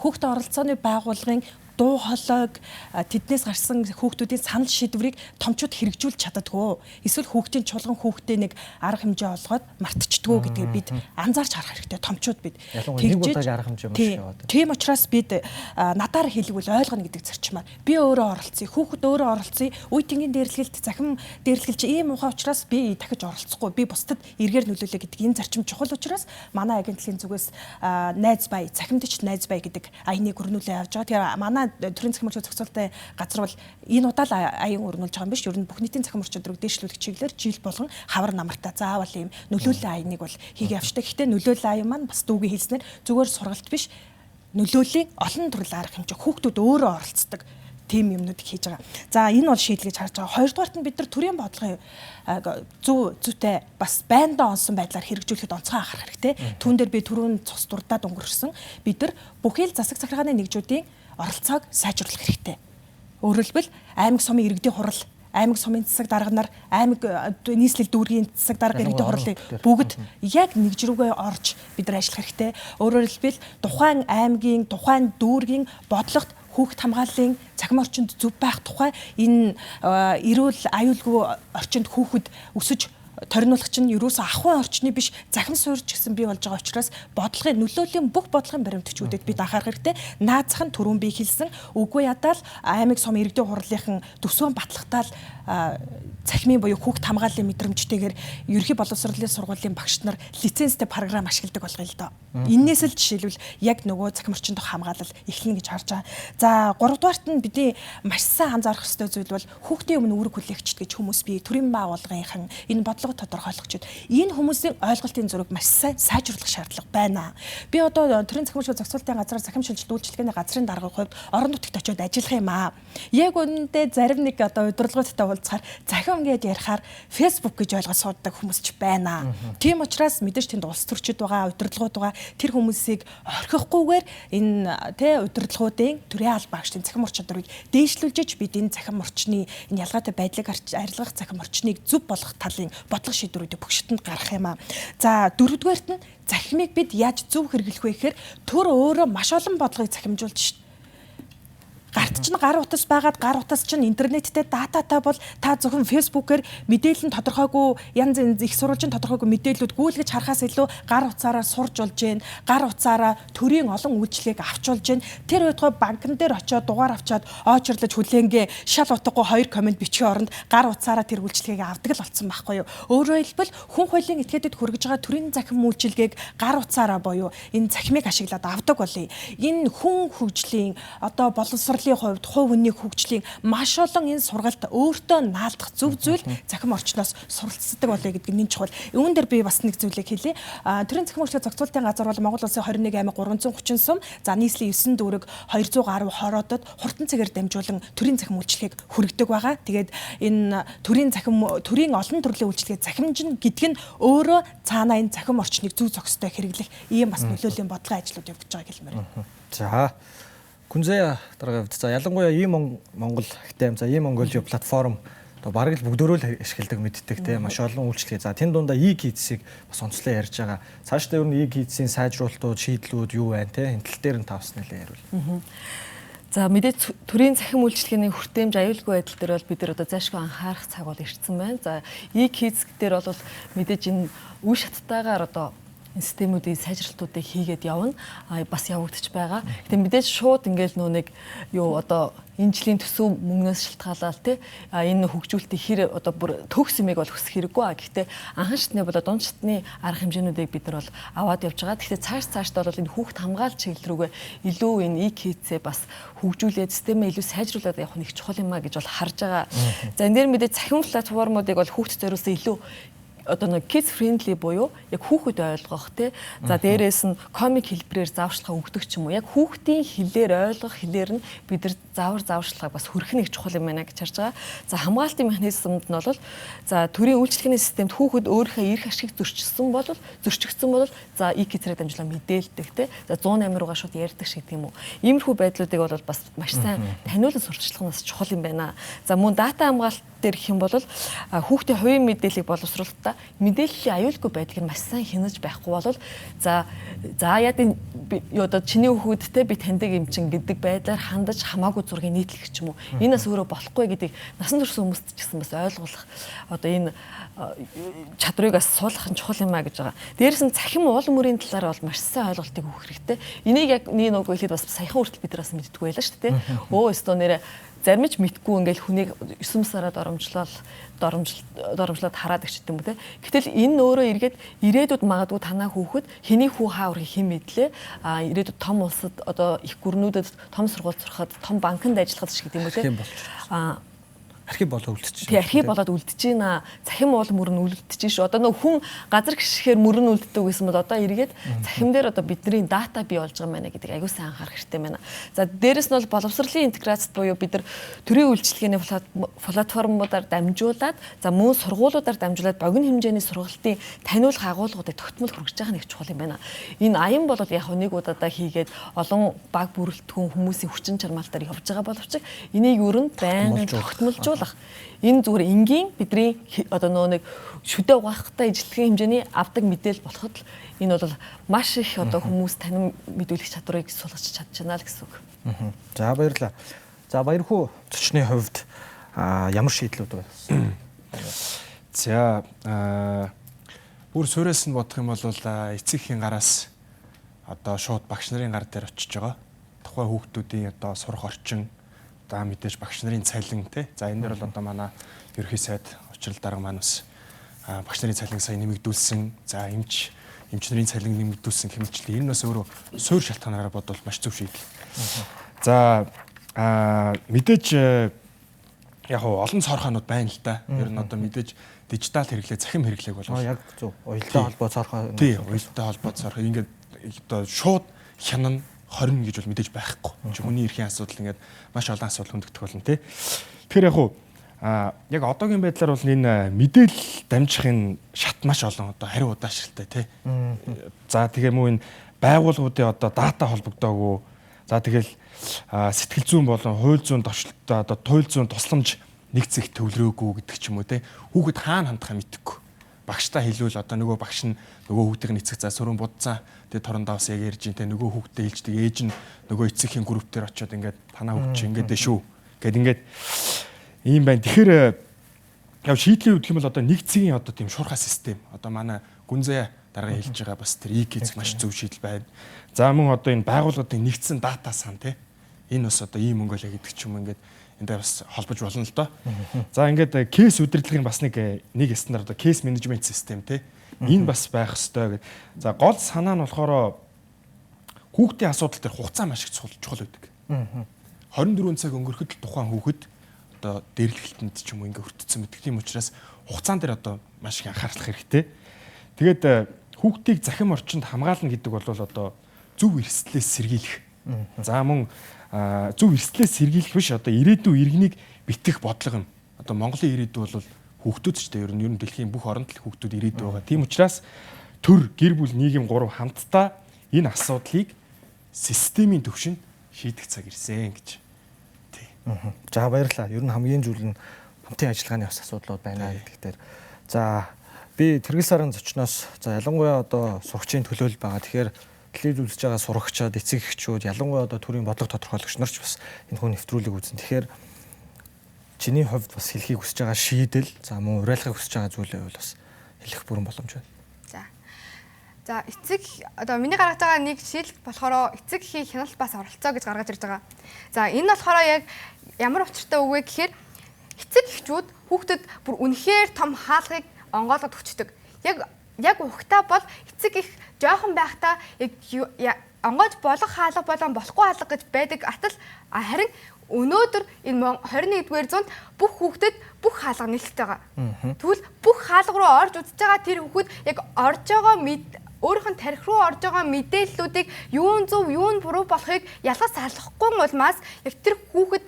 Хүүхдээ оролцооны байгууллагын дуу хоолойг тэднээс гарсан хүүхдүүдийн санал шийдвэрийг томчууд хэрэгжүүлж чаддаггүй. Эсвэл хүүхдийн чулган хүүхдээ нэг арга хэмжээ олгоод мартчихдгүү гэдгийг бид анзаарч харах хэрэгтэй. Томчууд бид тэгж арга хэмжээ маш яваад. Тийм учраас бид надаар хэлгүүл ойлгоно гэдэг зарчмаар би өөрөө оролцъё, хүүхэд өөрөө оролцъё. Үе тэнгийн дээрлэлт, захим дээрлэлч ийм ухаан учраас би дахиж оролцохгүй. Би бусдад эргээр нөлөөлөө гэдэг энэ зарчим чухал учраас манай агентлагийн зүгээс найз бай, захимдч найз бай гэдэг аяныг өрнүүлээ явж байгаа. Тэгэхээр манай төрийн захим орчин зохицуулалтын газар бол энэ удаа л аян өрнүүлж байгаа юм биш. Ер нь бүх нийтийн захим орчин өдрөг дэвшлүүлэх чиглэлээр жил болгон хавар намартаа заавал ийм нөлөөллийн аяныг бол хийгээ явждаг. Гэхдээ нөлөөллийн аян маань бас дүүгээ хэлснээр зүгээр сургалт биш. Нөлөөлийн олон төрлийн арга хэмжээ хүүхдүүд өөрөө оролцдог тийм юмнуудыг хийж байгаа. За энэ бол шийдэл гэж харж байгаа. Хоёрдугаарт нь бид нар төрийн бодлогын зүйтэй бас байндаа онсон байдлаар хэрэгжүүлэхэд онцгой анхаарах хэрэгтэй. Түүн дээр би түрүүн цус дурдаад өнгөрсөн. Бид нар бүхий л засаг захиргааны нэгжүүдийн оролцоог сайжруулах хэрэгтэй. Өөрөөр хэлбэл аймаг сумын иргэдийн хурал, аймаг сумын засаг дарга нар, аймаг нийслэл дүүргийн засаг дарга иргэдийн хурлыг бүгд яг нэг жирүүгээ орж бид нар ажиллах хэрэгтэй. Өөрөөр хэлбэл тухайн аймгийн, тухайн дүүргийн бодлогот хүүхд хамгааллын цахим орчинд зөв байх тухай энэ эрүүл аюулгүй орчинд хүүхэд өсөж торинуулах чинь юуроос ахуйн орчны биш захин суурьч гэсэн бий болж байгаа учраас бодлогын нөлөөлийн бүх бодлогын баримтчүүдэд бид анхаарах хэрэгтэй. Наацхан түрүүн би хэлсэн үгүй ядаал аймаг сумын иргэдийн хурлынхан төсөөн батлагтаал цахимын буюу хүүхд хамгааллын мэдрэмжтэйгээр ерөнхий боловсролын сургуулийн багш нар лицензтэй програм ашигладаг болгоё л доо. Иннээс л жишээлбэл яг нөгөө цахим орчинд хамгаалал эхлэнэ гэж харж байгаа. За 3 дугаарт нь бидний маш сайн анзаарах ёстой зүйл бол хүүхдийн өмнө үүрэг хүлээгчд гэж хүмүүс бий төрийн байгууллагынхан энэ бодлого шууд тодорхойлох гэж байна. Энэ хүмүүсийн ойлголтын зураг маш сайн сайжруулах шаардлага байна. Би одоо төрийн захимжуулалт зохицуулалтын газраар захим шилжилт үйлчилгээний газрын даргын хувьд орон нутагт очиод ажиллах юм аа. Яг үнэндээ зарим нэг одоо удирдлагуудтай уулзахаар захим гэдээ ярихаар Facebook гэж ойлгож сууддаг хүмүүс ч байна. Тийм учраас мэдээж тэнд улс төрчид байгаа, удирдлагууд байгаа. Тэр хүмүүсийг орхихгүйгээр энэ удирдлагуудын төрийн аль багшийн захим орчин чадрыг дээшлүүлж бид энэ захим орчны энэ ялгаатай байдлыг арилгах захим орчныг зөв болгох талын бодлого шийдвэрүүдийг бүгштэнд гаргах юм аа. За дөрөвдүгээрт нь захимыг бид яаж зөв хэрэглэх вэ гэхээр төр өөрөө маш олон бодлогыг захимжуулж шít. Гарт чинь гар утас байгаад гар утас чинь интернеттэй дататай бол та зөвхөн фэйсбүүкээр мэдээлэл нь тодорхойгүй янз янз их сурвалжийн тодорхойгүй мэдээллүүд гүйлгэж харахаас илүү гар утсаараа сурж болж гэн гар утсаараа төрийн олон үйлчлэгийг авч болж гэн тэр үед банкн дээр очиод дугаар авчаад очирлож хүлээнгээ шал утгагүй 2 комент бичгийн оронд гар утсаараа тэр үйлчлэгийг авдаг л болсон байхгүй юу. Өөрөөр хэлбэл хүн хуулийн этгээдэд хүргэж байгаа төрийн захим үйлчилгээг гар утсаараа буюу энэ захимыг ашиглаад авдаг болъё. Энэ хүн хөгжлийн одоо боловсролын хувьд хувь хүний хөгжлийн маш олон энэ сургалт өөртөө наалдах зөв зүйл захим орчноос суралцдаг болъё гэдэг нь чухал. Үүн дээр би бас нэг зүйлийг хэлье. Төрийн захим үйлчилгээ зохицуулалтын газар бол Монгол Улсын 21 аймаг 330 сум, за нийслэлийн 9 дүүрэг 210 хороодод хурдан цагаар дамжуулан төрийн захим үйлчилгээг хүргэдэг байгаа. Тэгээд энэ төрийн олон төрлийн үйлчилгээ захимжин гэдэг нь өөрөө цаанаа энэ захим орчныг зөв зохистой хэрэглэх ийм бас нөлөөлийн бодлогын ажлууд явагдаж байгааг хэлмээр байна. За Күнзээ дараагийн хувьд за ялангуяа ийм Монгол хтайм за ийм Монголио платформ одоо бараг л бүгдөө л ашигладаг мэддэг те маш олон үйлчлэгээ. За тэн дундаа e-kids-ийг бас онцлоо ярьж байгаа. Цаашдаа ер нь e-kids-ийн сайжруулалтууд, шийдлүүд юу байна те энэ тал дээр нь тавс нэлээ ярил. За мэдээж төрийн захим үйлчилгээний хүртээмж аюулгүй байдал дээр бол бид нар одоо зайлшгүй анхаарах цаг бол ирсэн байна. За e-kids дээр бол мэдээж энэ үе шаттайгаар одоо системүүдийн сайжралтуудыг хийгээд явна. Бас явагдаж байгаа. Гэтэ мэдээж шууд ингээл нэг юу одоо энэ жилийн төсөв мөнгнөөс шалтгаалаад тий энэ хөгжүүлэлтийг хэр одоо бүр төгс юмыг бол хүсэх хэрэггүй. Гэхдээ анхан шатны болоо дунд шатны арга хэмжээнүүдийг бид нар бол аваад явж байгаа. Гэхдээ цаашдаа бол энэ хүүхд хамгаалалт чиглэл рүүгээ илүү энэ e-kids-ээ бас хөгжүүлээд системээ илүү сайжруулад явах нь их чухал юм а гэж бол харж байгаа. За энэ дээр мэдээж захим платформуудыг бол хүүхд зориулсан илүү одоо нэг kids friendly буюу яг хүүхэд ойлгох тий. За дээрээс нь комик хэлбэрээр зааварчилгаа өгдөг ч юм уу. Яг хүүхдийн хэлээр ойлгох хэлээр нь бид нар зааварчилгааг бас хөрөх нэг чухал юм байна гэж харж байгаа. За хамгаалтын механизмд нь бол за төрийн үйлчлэгээний системд хүүхэд өөрийнхөө эрх ашиг зөрчигдсөн бол за e-kids-ээр дамжуулан мэдээлдэг тий. За 108 руугаа шууд ярьдаг шиг тийм үү. Иймэрхүү байдлуудыг бол бас маш сайн таниулан сурталчлах нь бас чухал юм байна. За мөн дата хамгаалалт дээр гэх юм бол хүүхдийн хувийн мэдээллийг боловсруулалтаа мэдээллийн аюулгүй байдлыг маш сайн хянаж байхгүй бол за яа тийм одоо чиний хүүхэдтэй би таньдаг юм чин гэдэг байдлаар хандаж хамаагүй зургийг нийтлэх ч юм уу. Энэ бас өөрөө болохгүй гэдгийг насан турш хүмүүст ч гэсэн бас ойлгуулах одоо энэ чадрыг бас суулгах нь чухал юм а гэж байгаа. Дээрээс нь цахим уул мөрийн талаар бол маш сайн ойлголтыг өгөх хэрэгтэй. Энийг яг нэг хэлээд бас саяхан хүртэл бид нараас мэддэггүй байлаа шүү дээ. Өстөө нэрэ зарим ч мэдгүй ингээл хүнийг 9 сараад доромжлоод хараад их ч юм уу те. Гэтэл энэ өөрөө эргээд ирээдүйд магадгүй танаа хүүхэд хэний хүү хааврыг хэн мэдлээ. Ирээдүйд том улсад одоо их гүрнүүдэд том сургууль сурахад, том банкнд ажиллахад ч гэдэг юм уу те. Архив болоод үлдчихэж байна. Архив болоод үлдчихэж байна. Захим уул мөрөн үлдчихэж шүү. Одоо нөх хүн газар гიშгээр мөрөн үлддэг гэсэн бол одоо эргээд захим дээр одоо бидний дата бий болж байгаа юм байна гэдэг аягүй сайн анхаарах хэрэгтэй байна. За дээрэс нь бол боловсролын интеграцид буюу бид нар төрийн үйлчилгээний платформудаар дамжуулаад за мөн сургуулиудаар дамжуулаад богино хэмжээний сургалтын таниулах агуулгуудыг тогтмол хүргэж байгаа нэг чухал юм байна. Энэ аян бол яг нэг удаадаа хийгээд олон баг бүрэлдэхүүн хүмүүсийн хүчин чармаалтаар явж байгаа боловч энийг ер нь байнгын тогтмолж энэ зүгээр энгийн бидний одоо нэг шүдэ угаахтай ижлэгийн хэмжээний авдаг мэдээлэл болоход л энэ бол маш их одоо хүмүүс танин мэдүүлэх чадварыг сулгаж чадчихна л гэсэн үг. За баярлалаа. За баярхуу зочны хувьд ямар шийдлүүд байна? За бүр суурьас нь бодох юм бол эцэгхийн гараас одоо шууд багш нарын гар дээр очиж байгаа. Тухайн хүүхдүүдийн одоо сурах орчин за мэдээж багш нарын цалин тий. За энэ дээр бол одоо манай ерөнхий сайд учрал дарга маань бас багш нарын цалин сая нэмэгдүүлсэн. За эмч нарын цалин нэмэгдүүлсэн хэмжлээ. Энэ бас өөрөө суурь шалтгаанаараа бодвол маш зөв шийдэл. За мэдээж яг олон цорхоонууд байна л да. Ер нь одоо мэдээж дижитал хэрэглээ, захим хэрэглээг бол Яг зөв. Уялдаа холбоо цаорхоо. тий, уялдаа холбоо цаорхоо ингээд одоо шууд хянана 20 гэж бол мэдээж байхгүй. Чи хүний эрхийн асуудал ингээд маш олон асуудал хөндөгдөх болно тий. Тэгэхээр яг уу яг одоогийн байдлаар бол энэ мэдээлэл дамжихын шат маш олон одоо хариу удаашралтай тий. За тэгээ мөн энэ байгууллагуудын одоо дата холбогдоогүй. За тэгэл сэтгэл зүйн болон хууль зүйн төвшлөлтөд одоо туйл зүйн тусламж нэг зэг төвлөрөөгүй гэдэг ч юм уу те. Хүүхэд хаана хандахаа мэдэхгүй. Багштай хэлвэл одоо нөгөө багш нь нөгөө хүүхдийн эцэг за сүрэн будцаа тэгээ торон давс яг ярьж ин те нөгөө хүүхдээ хэлждэг ээж нь нөгөө эцэгхийн групп дээр очиод ингээд танаа хүүхд чи ингээд шүү гэд ингээд ийм байна. Тэгэхээр яг шийдлийг өгөх юм бол одоо нэг цэгийн одоо тийм шуурхай систем одоо манай гүнзээ дарга хэлж байгаа бас тэр EKZ маш зөв шийдэл байна. За мөн одоо энэ байгууллагын нэгдсэн дата сан те энэ бас одоо ийм мөнгө л гэдэг ч юм ингээд эндээ бас холбож болно л доо. За ингээд кейс удирдлагын бас нэг стандарт одоо кейс менежмент систем те энэ бас байх ёстой гэдэг. За гол санаа нь болохоор хүүхдийн асуудал дээр хугацаа маш их чухал байдаг. 24 цаг өнгөрөхөд тухайн хүүхэд одоо дээрлэлтэнд ч юм уу ингээд хүртсэн мэт. Тийм учраас хугацаан дээр одоо маш их анхаарах хэрэгтэй. Тэгээд хүүхдийг захим орчинд хамгаална гэдэг бол одоо зөв эрсдлээс сэргийлэх. За мөн зөв эрсдлээс сэргийлэх биш одоо ирээдүйн иргэнийг битгэх бодлого юм. Одоо Монголын ирээдүй бол хүүхдүүд ч дээ ер нь дэлхийн бүх оронд л хүүхдүүд ирээдүй байгаа. Тийм учраас төр, гэр бүл, нийгэм гурав хамтдаа энэ асуудлыг системийн түвшинд шийдэх цаг ирсэн гэж. Тий. За баярлалаа. Ер нь хамгийн зүйл нь хамтын ажиллагааны бас асуудлууд байна гэдэг дээр. За би тэргэл сарын зочноос за ялангуяа одоо сурагчийн төлөөлөл байгаа. Тэгэхээр телевиз үзэж байгаа сурагчид, эцэг эхчүүд, ялангуяа одоо төрийн бодлого тодорхойлогч нар ч бас энэ хүн нэвтрүүлэг үзэн. Тэгэхээр чиний хувьд бас хэлхийг хүсэж байгаа шийдэл, за мөн уриалгахыг хүсэж байгаа зүйлээ бол бас хэлэх бүрэн боломж байна. За эцэг одоо миний гаргаж байгаа нэг шийдэл болохоор эцэг эхийн хяналт бас оролцоо гэж гаргаж ирж байгаа. За энэ болохоор яг ямар учиртай үг вэ гэхээр эцэг эхчүүд хүүхдэд бүр үнэхээр том хаалгыг онгойлгод өчтдөг. Яг ухтаа бол эцэг их жоохон байхдаа яг онгойж болох хаалга болон болохгүй хаалга гэж байдаг атал харин өнөөдөр энэ 21-р зуунд бүх хүүхдэд бүх хаалга нээлттэй байгаа. Тэгвэл бүх хаалга руу орж үзэж байгаа тэр хүүхэд яг орж байгаа өөрийнх нь тарих руу орж байгаа мэдээллүүдийг юун зөв, юун буруу болохыг ялгаж салахгүй улмаас яг тэр хүүхэд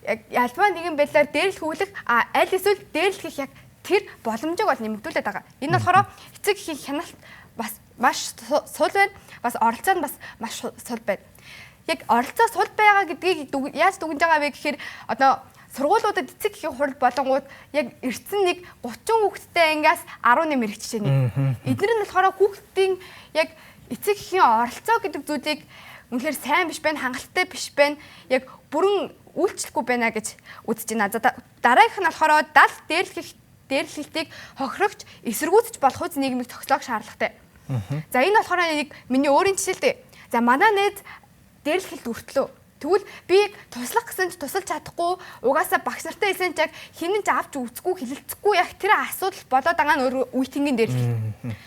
яг альва нэгэн байдлаар дээрлэхүүлэх аль эсвэл дээрлэх яг тэр боломжийг бол нэмэгдүүлээд байгаа. Энэ болохоор эцэг эхийн хяналт бас маш сул байна. Бас оролцоо нь бас маш сул байна. Яг оролцоо сул байгаа гэдгийг яаж дүгнэж байгаа вэ гэхээр одоо сургуулиудад эцэг эхийн хурал болонгууд яг эртсэн нэг 30 хүүхэдтэй ангиас 18 мэрэгчтэй нэг. Эдгээр нь болохоор хүүхдийн яг эцэг эхийн оролцоо гэдэг зүйлийг үнэхээр сайн биш байна, хангалттай биш байна. Яг бүрэн үйлчлэхгүй байна гэж үзэж байна. За дараагийнх нь болохоор 70 дээрлэлтийг хохирогч эсэргүүцэж болох үз нийгмийг тогтоох шаардлагатай. За энэ болохоор нэг миний өөрийн жишээлтэй. За манай найз дээрлэлт өртлөө. Тэгвэл би туслах гэсэн ч тусалж чадахгүй угаасаа багш нартай хэлсэн ч яг хинэн ч авч үзэхгүй хилэлцэхгүй яг тэр асуудал болоод байгаа нь үеийнгийн дээрлэлт.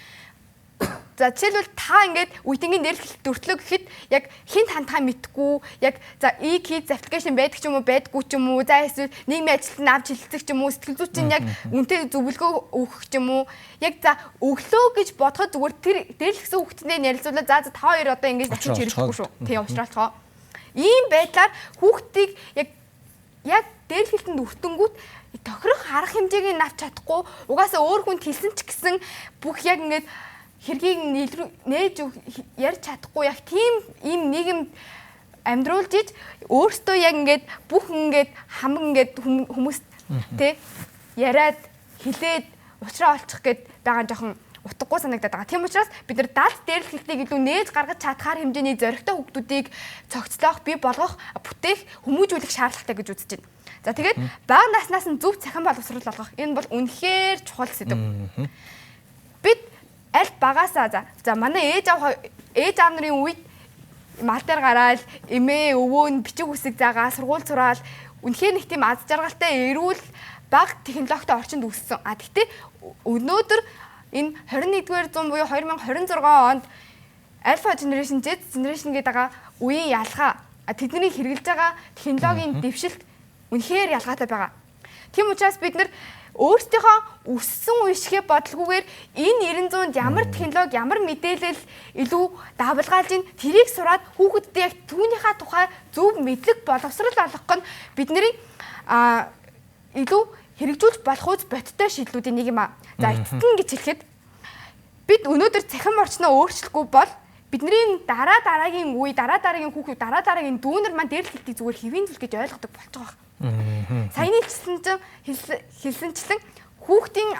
За жишээлбэл та ингээд үеийнгийн дээрлэлт өртлөө гэхэд яг хин хандхаа мэдгүй яг за EKZ аппликейшн байдаг ч юм уу байдгүй ч юм уу за эсвэл нийгмийн ажилтнанд авч хилцэх ч юм уу сэтгэл зүйчин яг үнтэй зөвлөгөө өгөх ч юм уу яг за өглөө гэж бодоход зүгээр тэр дээрлэгсэн хүүхдтэй ярилцуулаад за 5-2 одоо ингэж дахиж хэрэглэхгүй шүү. Тэг уулзраалцгаа. Ийм байдлаар хүүхдийг яг дээрлэлтэнд өртөнгүүт тохирох арга хэмжээг нь авч чадахгүй угаасаа өөр хүнд хэлсэн ч гэсэн бүх яг ингэж хэргийг нээж ярьж чадахгүй яг тийм ийм нийгэм амьдруулж иж өөртөө яг ингээд бүх ингээд хамаг ингээд хүмүүст тэ яриад хилээд уучраа олчих гээд байгаа жоохон утгагүй санагдаад байгаа. Тийм учраас бид нар далд дээрлэлтийг илүү нээж гаргаж чадхаар хэмжээний зоригтой хүүхдүүдийг цогцлоох, бий болгох, бүтээх, хүмүүжүүлэх шаардлагатай гэж үзэж байна. За тэгээд бага наснаас нь зөв цахим боловсрол болгох. Энэ бол үнэхээр чухал сэдв. Бид аль багасаа за манай ээж аав нарын үед мал дээр гараал эмээ өвөө нь бичиг үсэг заагаа сургууль сураал үнэхээр нэг тийм аз жаргалтай эрүүл бага технологитой орчинд өссөн. Гэхдээ өнөөдөр энэ 21-р зуун буюу 2026 онд Alpha Generation, Z Generation гэдэг байгаа үеийн ялгаа тэдний хэрэгжилж байгаа технологийн дэвшилт үнэхээр ялгаатай байгаа. Тийм учраас бид нар өөрсдийнхөө өссөн үеишгээ бодлогоогоор энэ 900-д ямар технологи, ямар мэдээлэл илүү давалгаалж ийн тэрийг сураад хүүхэдтэй яг түүнийхээ тухай зөв мэдлэг боловсрол олгох нь бидний илүү хэрэгжүүлж болох үз боттой шийдлүүдийн нэг юм аа. За эцэст нь гэж хэлэхэд бид өнөөдөр цахим орчноо өөрчлөхгүй бол бидний дараагийн үе, дараагийн хүүхэд, дараагийн дүүнер маань дээр л хэлтийг зүгээр хэвийн зүйл гэж ойлгодог болж байгаа. Саяны хэлсэнчлэн хүүхдийн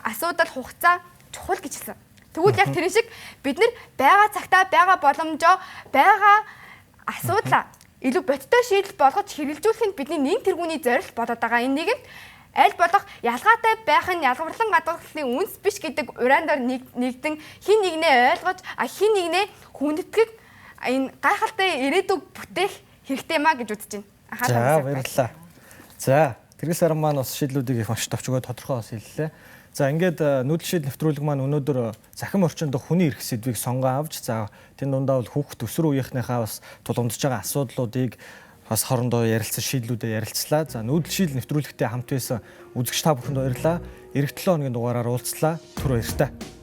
асуудал хугацаа чухал гэж хэлсэн. Тэгвэл яг тэр шиг бид нар байгаа цагтаа байгаа боломжоо байгаа асуудлаа илүү боттой шийдэл болгож хэрэгжүүлэх нь бидний нэн тэргүүний зорилт болоод байгаа. Энэ нэг нь аль болох ялгаатай байх нь ялгарлан гадуурлын үнс биш гэдэг ураандор нэгдэн хин нэгнээ ойлгож хин нэгнээ хүндэтгэх энэ гайхалтай ирээдүг бүтээх хэрэгтэй маа гэж үзэж байна. За баярлалаа. За Тэргээс арга маань бас шийдлүүдийг их уншиж авч өгөө тодорхой бас хэллээ. За ингээд нүүдэл шийдэл нэвтрүүлэг маань өнөөдөр захим орчинд хүний эрх сэдвийг сонгоо авч за тэн дундаа бол хүүхд өсвөр үеийнхнийхээ бас тулгамдж байгаа асуудлуудыг бас хоорондоо ярилцсан шийдлүүдэд ярилцлаа. За нүүдэл шийдэл нэвтрүүлэгтээ хамт байсан үзэгч та бүхэнд баярлалаа. Эх 7 хоногийн дугаараар уулзлаа. Түр баяртай.